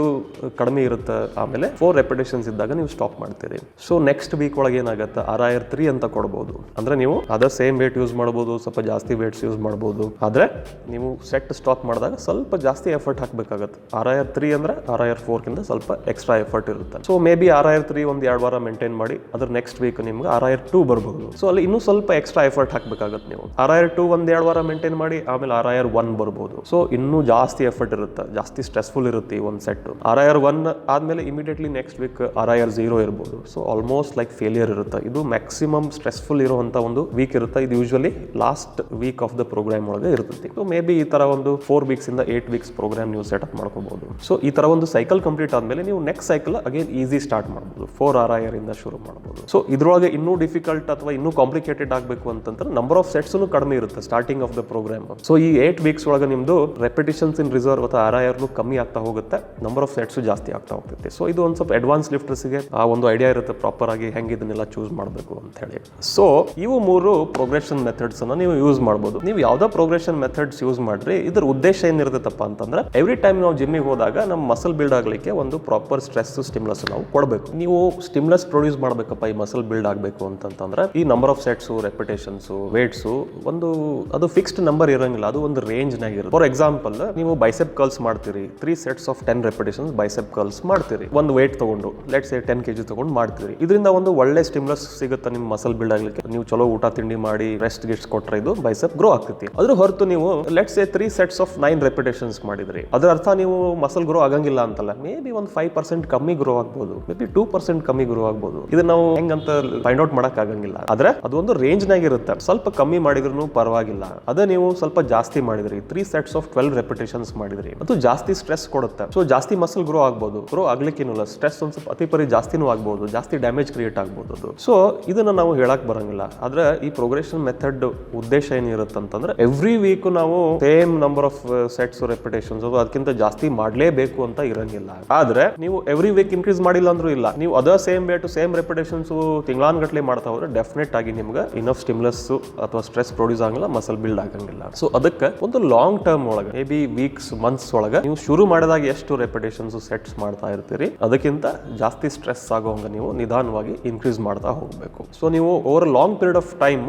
ಕಡಿಮೆ ಇರುತ್ತೆ, ಆಮೇಲೆ 4 ರೆಪಿಟೇಷನ್ಸ್ ಇದ್ದಾಗ ನೀವು ಸ್ಟಾಪ್ ಮಾಡ್ತೀರಿ. ಸೊ ನೆಕ್ಸ್ಟ್ ವೀಕ್ ಒಳಗೆ ಏನಾಗುತ್ತೆ RIR 3 ಅಂತ ಕೊಡಬಹುದು. ಅಂದ್ರೆ ನೀವು ಅದೇ ಸೇಮ್ ವೇಟ್ ಯೂಸ್ ಮಾಡಬಹುದು, ಸ್ವಲ್ಪ ಜಾಸ್ತಿ ವೇಟ್ಸ್ ಯೂಸ್ ಮಾಡಬಹುದು. ಆದ್ರೆ ನೀವು ಸೆಟ್ ಸ್ಟಾಪ್ ಮಾಡಿದಾಗ ಸ್ವಲ್ಪ ಜಾಸ್ತಿ ಎಫರ್ಟ್ ಹಾಕಬೇಕಾಗುತ್ತೆ. RIR 3 ಅಂದ್ರೆ RIR 4 ಕಿಂತ ಸ್ವಲ್ಪ ಎಕ್ಸ್ಟ್ರಾ ಎಫರ್ಟ್ ಇರುತ್ತೆ. ಸೊ ಮೇ ಬಿ RIR 3 ಒಂದು 2 ವಾರ ಮೇಂಟೈನ್ ಮಾಡಿ ಅದ್ರ ನೆಕ್ಸ್ಟ್ ವೀಕ್ ನಿಮ್ಗೆ RIR 2 ಬರಬಹುದು. ಸೊ ಅಲ್ಲಿ ಇನ್ನೂ ಸ್ವಲ್ಪ ಎಕ್ಸ್ಟ್ರಾ ಎಫರ್ಟ್ ಹಾಕಬೇಕಾಗುತ್ತೆ. ನೀವು RIR 2 ಒಂದು 2 ವಾರ ಮೇಂಟೈನ್ ಮಾಡಿ ಆಮೇಲೆ RIR 1 ಬರಬಹುದು. ಸೊ ಇನ್ನೂ ಜಾಸ್ತಿ ಎಫರ್ಟ್ ಇರುತ್ತೆ, ಜಾಸ್ತಿ ಸ್ಟ್ರೆಸ್ಫುಲ್ ಇರುತ್ತೆ ಒಂದು ಸೆಟ್. RIR 1 ಆದ್ಮೇಲೆ ಇಮಿಡಿಯೇಟ್ಲಿ ನೆಕ್ಸ್ಟ್ ವೀಕ್ RIR 0 ಇರಬಹುದು. ಸೊ ಆಲ್ಮೋಸ್ಟ್ ಲೈಕ್ ಫೇಲಿಯರ್ ಇರುತ್ತೆ. ಇದು ಮ್ಯಾಕ್ಸಿಮಮ್ ಸ್ಟ್ರೆಸ್ಫುಲ್ ಇರುವಂತ ಒಂದು ವೀಕ್ ಇರುತ್ತೆ. ಇದು usually last week of the program ಒಳಗೆ ಇರುತ್ತೆ. ಸೊ ಮೇ ಬಿ ಈ ತರ ಒಂದು 4 ವೀಕ್ಸ್ ಇಂದ 8 ವೀಕ್ಸ್ ಪ್ರೋಗ್ರಾಮ್ ನೀವು ಸೆಟಪ್ ಮಾಡ್ಕೋಬಹುದು. ಸೊ ಈ ತರ ಒಂದು ಸೈಕಲ್ ಕಂಪ್ಲೀಟ್ ಆದ್ಮೇಲೆ ನೀವು next cycle again easy start ಮಾಡಬಹುದು. 4 RIR ಇಂದ ಶುರು ಮಾಡಬಹುದು. ಸೊ ಇದ್ರೊಳಗೆ ಇನ್ನೂ ಡಿಫಿಕಲ್ಟ್ ಅಥವಾ ಇನ್ನೂ ಕಾಂಪ್ಲಿಕೇಟೆಡ್ ಆಗಬೇಕು ಅಂತಂದ್ರೆ ನಂಬರ್ ಆಫ್ ಸೆಟ್ಸ್ ಕಡಿಮೆ ಇರುತ್ತೆ starting of the program. So ಈ 8 ವೀಕ್ಸ್ ಒಳಗೆ ನಿಮ್ದು ರೆಪಿಟೇಷನ್ಸ್ ಇನ್ ರಿಸರ್ವ್ ಅಥವಾ RIR ಕಮ್ಮಿ ಆಗ್ತಾ ಹೋಗುತ್ತೆ, ನಂಬರ್ ಆಫ್ ಸೆಟ್ಸ್ ಜಾಸ್ತಿ ಆಗ್ತಾ ಹೋಗ್ತೈತೆ. ಸೊ ಇದು ಒಂದು ಸ್ವಲ್ಪ ಅಡ್ವಾನ್ಸ್ ಲಿಫ್ಟರ್ಸ್ಗೆ ಆ ಒಂದು ಐಡಿಯಾ ಇರುತ್ತೆ ಪ್ರಾಪರ್ ಆಗಿ ಹೆಂಗೆ ಇದನ್ನೆಲ್ಲ ಚೂಸ್ ಮಾಡಬೇಕು ಅಂತ ಹೇಳಿ. ಸೊ ಇವು 3 ಪ್ರೋಗ್ರೆಷನ್ ಮೆಥಡ್ಸ್ ಅನ್ನ ನೀವು ಯೂಸ್ ಮಾಡಬಹುದು. ನೀವು ಯಾವ್ದೋ ಪ್ರೋಗ್ರೆಷನ್ ಮೆಥಡ್ಸ್ ಯೂಸ್ ಮಾಡ್ರಿ, ಇದ್ರ ಉದ್ದೇಶ ಏನಿರ್ತೈತಪ್ಪ ಅಂತಂದ್ರೆ ಎವ್ರಿ ಟೈಮ್ ನಾವು ಜಿಮ್ಮಿಗೆ ಹೋದಾಗ ನಮ್ಮ ಮಸಲ್ ಬಿಲ್ಡ್ ಆಗ್ಲಿಕ್ಕೆ ಒಂದು ಪ್ರಾಪರ್ ಸ್ಟ್ರೆಸ್ ಸ್ಟಿಮ್ಯುಲಸ್ ನಾವು ಕೊಡಬೇಕು. ನೀವು ಸ್ಟಿಮ್ಯುಲಸ್ ಪ್ರೊಡ್ಯೂಸ್ ಮಾಡಬೇಕಪ್ಪ ಈ ಮಸಲ್ ಬಿಲ್ಡ್ ಆಗಬೇಕು ಅಂತಂದ್ರೆ ಈ number of sets, repetitions, weights ಒಂದು ಅದು ಫಿಕ್ಸ್ಡ್ ನಂಬರ್ ಇರಂಗಿಲ್ಲ, ಅದು ಒಂದು ರೇಂಜ್ ನಾಗ ಇರುತ್ತೆ. ಫಾರ್ ಎಕ್ಸಾಂಪಲ್ ನೀವು ಬೈಸೆಪ್ ಕರ್ಲ್ಸ್ ಮಾಡ್ತೀರಿ, 3 sets of 10 repetitions bicep curls ಮಾಡ್ತೀರಿ. ಒಂದು ವೇಟ್ ತಗೊಂಡು ಲೆಟ್ಸ್ ಸೇ 10 kg ತಗೊಂಡು ಮಾಡ್ತೀರಿ. ಇದರಿಂದ ಇದರಿಂದ ಒಂದು ಒಳ್ಳೆ ಸ್ಟಿಮ್ಯುಲಸ್ ಸಿಗುತ್ತೆ ನಿಮ್ಮ ಮಸಲ್ ಬಿಲ್ಡ್ ಆಗ್ಲಿಕ್ಕೆ. ನೀವು ಚಲೋ ಊಟ ತಿಂಡಿ ಮಾಡಿ ರೆಸ್ಟ್ ಗಿಟ್ಸ್ ಕೊಟ್ರೆ ಇದು ಬೈಸೆಪ್ ಗ್ರೋ ಆಗ್ತೈತಿ. ಅದ್ರ ಹೊರತು ನೀವು let's say 3 sets of 9 repetitions ಮಾಡಿದ್ರಿ, ಅದರ ಅರ್ಥ ನೀವು ಮಸಲ್ ಗ್ರೋ ಆಗಂಗಿಲ್ಲ ಅಂತಲ್ಲ. ಮೇ ಬಿ ಒಂದು 5% ಕಮ್ಮಿ ಗ್ರೋ ಆಗ್ಬೋದು, ಮೇ ಬಿ 2% ಕಮ್ಮಿ ಗ್ರೋ ಆಗ್ಬೋದು. ಇದು ನಾವು ಹೆಂಗಂತ ಫೈಂಡ್ ಔಟ್ ಮಾಡಕ್ ಆಗಂಗಿಲ್ಲ. ಆದ್ರೆ ಅದು ಒಂದು ರೇಂಜ್ ನಾಗ ಇರುತ್ತೆ. ಸ್ವಲ್ಪ ಕಮ್ಮಿ ಮಾಡಿದ್ರು ಪರವಾಗಿಲ್ಲ. ಅದೇ ನೀವು ಸ್ವಲ್ಪ ಜಾಸ್ತಿ ಮಾಡಿದ್ರಿ, 3 sets of 12 repetitions ಮಾಡಿದ್ರಿ, ಅದು ಜಾಸ್ತಿ ಸ್ಟ್ರೆಸ್ ಕೊಡುತ್ತೆ. ಸೊ ಜಾಸ್ತಿ ಮಸಲ್ ಗ್ರೋ ಆಗ್ಬೋದು, ಗ್ರೋ ಆಗ್ಲಿಕ್ಕೇನಿಲ್ಲ, ಸ್ಟ್ರೆಸ್ ಒಂದ್ ಸ್ವಲ್ಪ ಅತಿ ಪರಿ ಜಾಸ್ತಿನೂ ಆಗ್ಬೋದು, ಜಾಸ್ತಿ ಡ್ಯಾಮೇಜ್ ಕ್ರಿಯೇಟ್ ಆಗ್ಬೋದು ಅದು. ಸೊ ಇದನ್ನ ನಾವು ಹೇಳಕ್ ಬರಂಗಿಲ್ಲ. ಆದ್ರೆ ಈ ಪ್ರೋಗ್ರೆಷನ್ ಮೆಥಡ್ ಉದ್ದೇಶ ಏನಿರುತ್ತೆ ಅಂತಂದ್ರೆ ಎವ್ರಿ ವೀಕ್ ನಾವು same number of sets repetitions ಅದಕ್ಕಿಂತ ಜಾಸ್ತಿ ಮಾಡ್ಲೇಬೇಕು ಅಂತ ಇರಂಗಿಲ್ಲ. ಆದ್ರೆ ನೀವು ಎವ್ರಿ ವೀಕ್ ಇನ್ಕ್ರೀಸ್ ಮಾಡಿಲ್ಲ ಅಂದ್ರೂ ಇಲ್ಲ, ನೀವು ಅದೇ ಸೇಮ್ ವೇಟ್ ಸೇಮ್ ರೆಪಿಟೇಷನ್ಸ್ ತಿಂಗಳಾನ್ಗಟ್ಲೆ ಮಾಡ್ತಾ ಹೋದ್ರೆ ಡೆಫಿನೆಟ್ ಆಗಿ ನಿಮ್ಗೆ ಇನಫ್ ಸ್ಟಿಮ್ಯುಲಸ್ ಅಥವಾ ಸ್ಟ್ರೆಸ್ ಪ್ರೊಡ್ಯೂಸ್ ಆಗಲ್ಲ, ಮಸಲ್ ಬಿಲ್ಡ್ ಆಗಂಗಿಲ್ಲ. ಸೊ ಅದಕ್ಕೆ ಒಂದು ಲಾಂಗ್ ಟರ್ಮ್ ಒಳಗೆ ಮೇ ಬಿ ವೀಕ್ಸ್ ಮಂತ್ಸ್ ಒಳಗೆ ನೀವು ಶುರು ಮಾಡಿದಾಗ ಎಷ್ಟು ರೆಪಿಟೇಷನ್ಸ್ ಸೆಟ್ಸ್ ಮಾಡ್ತಾ ಇರ್ತೀರಿ ಅದಕ್ಕಿಂತ ಜಾಸ್ತಿ ಸ್ಟ್ರೆಸ್ ಆಗೋಂಗ ನೀವು ನಿಧಾನವಾಗಿ ಇನ್ಕ್ರೀಸ್ ಮಾಡ್ತಾ ಹೋಗ್ಬೇಕು. ಸೊ ನೀವು over long period of time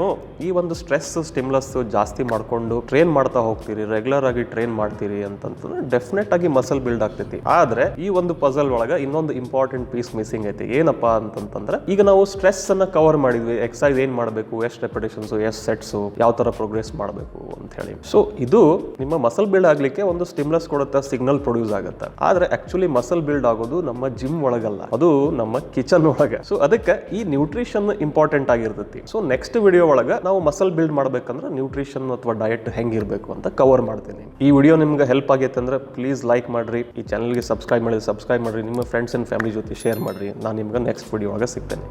ಈ ಒಂದು ಸ್ಟ್ರೆಸ್ ಸ್ಟಿಮ್ಯುಲಸ್ ಜಾಸ್ತಿ ಮಾಡ್ಕೊಂಡು ಟ್ರೈನ್ ಮಾಡ್ತಾ ಹೋಗ್ತೀರಿ, ರೆಗ್ಯುಲರ್ ಆಗಿ ಟ್ರೈನ್ ಮಾಡ್ತೀರಿ ಅಂತಂದ್ರೆ ಡೆಫಿನೆಟ್ ಆಗಿ ಮಸಲ್ ಬಿಲ್ಡ್ ಆಗ್ತೈತಿ. ಆದ್ರೆ ಈ ಒಂದು ಪಜಲ್ ಒಳಗೆ ಇನ್ನೊಂದು ಇಂಪಾರ್ಟೆಂಟ್ ಪೀಸ್ ಮಿಸ್ಸಿಂಗ್ ಐತಿ. ಏನಪ್ಪಾ ಅಂತಂದ್ರೆ ಈಗ ನಾವು ಸ್ಟ್ರೆಸ್ ಅನ್ನ ಕವರ್ ಮಾಡಿದ್ವಿ, ಎಕ್ಸರ್ಸೈಸ್ ಏನ್ ಮಾಡಬೇಕು, ಎಷ್ಟು ರೆಪಿಟೇಷನ್ಸ್, ಎಷ್ಟು ಸೆಟ್ಸ್, ಯಾವ ತರ ಪ್ರೋಗ್ರೆಸ್ ಮಾಡಬೇಕು ಅಂತ ಹೇಳಿ. ಸೊ ಇದು ನಿಮ್ಮ ಮಸಲ್ ಬಿಲ್ಡ್ ಆಗ್ಲಿಕ್ಕೆ ಒಂದು ಸ್ಟಿಮ್ಯುಲಸ್ ಕೊಡುತ್ತೆ, ಸಿಗ್ನಲ್ ಪ್ರೊಡ್ಯೂಸ್ ಆಗುತ್ತೆ. ಆದ್ರೆ ಆಕ್ಚುಲಿ ಮಸಲ್ ಬಿಲ್ಡ್ ಆಗೋದು ನಮ್ಮ ಜಿಮ್ ಒಳಗಲ್ಲ, ಅದು ನಮ್ಮ ಕಿಚನ್ ಒಳಗೆ. ಸೊ ಅದಕ್ಕೆ ಈ ನ್ಯೂಟ್ರಿಷನ್ ಇಂಪಾರ್ಟೆಂಟ್ ಆಗಿರ್ತೈತಿ. ಸೊ ನೆಕ್ಸ್ಟ್ ವಿಡಿಯೋ ಒಳಗೆ ನಾವು ಮಸಲ್ ಬಿಲ್ಡ್ ಮಾಡ್ಬೇಕಂದ್ರೆ ನ್ಯೂಟ್ರಿಷನ್ ಅಥವಾ ಡಯಟ್ ಹೆಂಗಿರ್ಬೇಕು ಅಂತ ಕವರ್ ಮಾಡ್ತೀನಿ. ಈ ವಿಡಿಯೋ ನಿಮ್ಗೆ ಹೆಲ್ಪ್ ಆಗೈತೆ ಅಂದ್ರೆ ಪ್ಲೀಸ್ ಲೈಕ್ ಮಾಡ್ರಿ, ಈ ಚಾನಲ್ಗೆ ಸಬ್ಸ್ಕ್ರೈಬ್ ಮಾಡ್ರಿ, ನಿಮ್ಮ ಫ್ರೆಂಡ್ಸ್ ಅಂಡ್ ಫ್ಯಾಮಿಲಿ ಜೊತೆ ಶೇರ್ ಮಾಡ್ರಿ. ನಾನು ನಿಮ್ಗೆ ನೆಕ್ಸ್ಟ್ ವಿಡಿಯೋ ಒಳಗೆ ಸಿಗ್ತೇನೆ.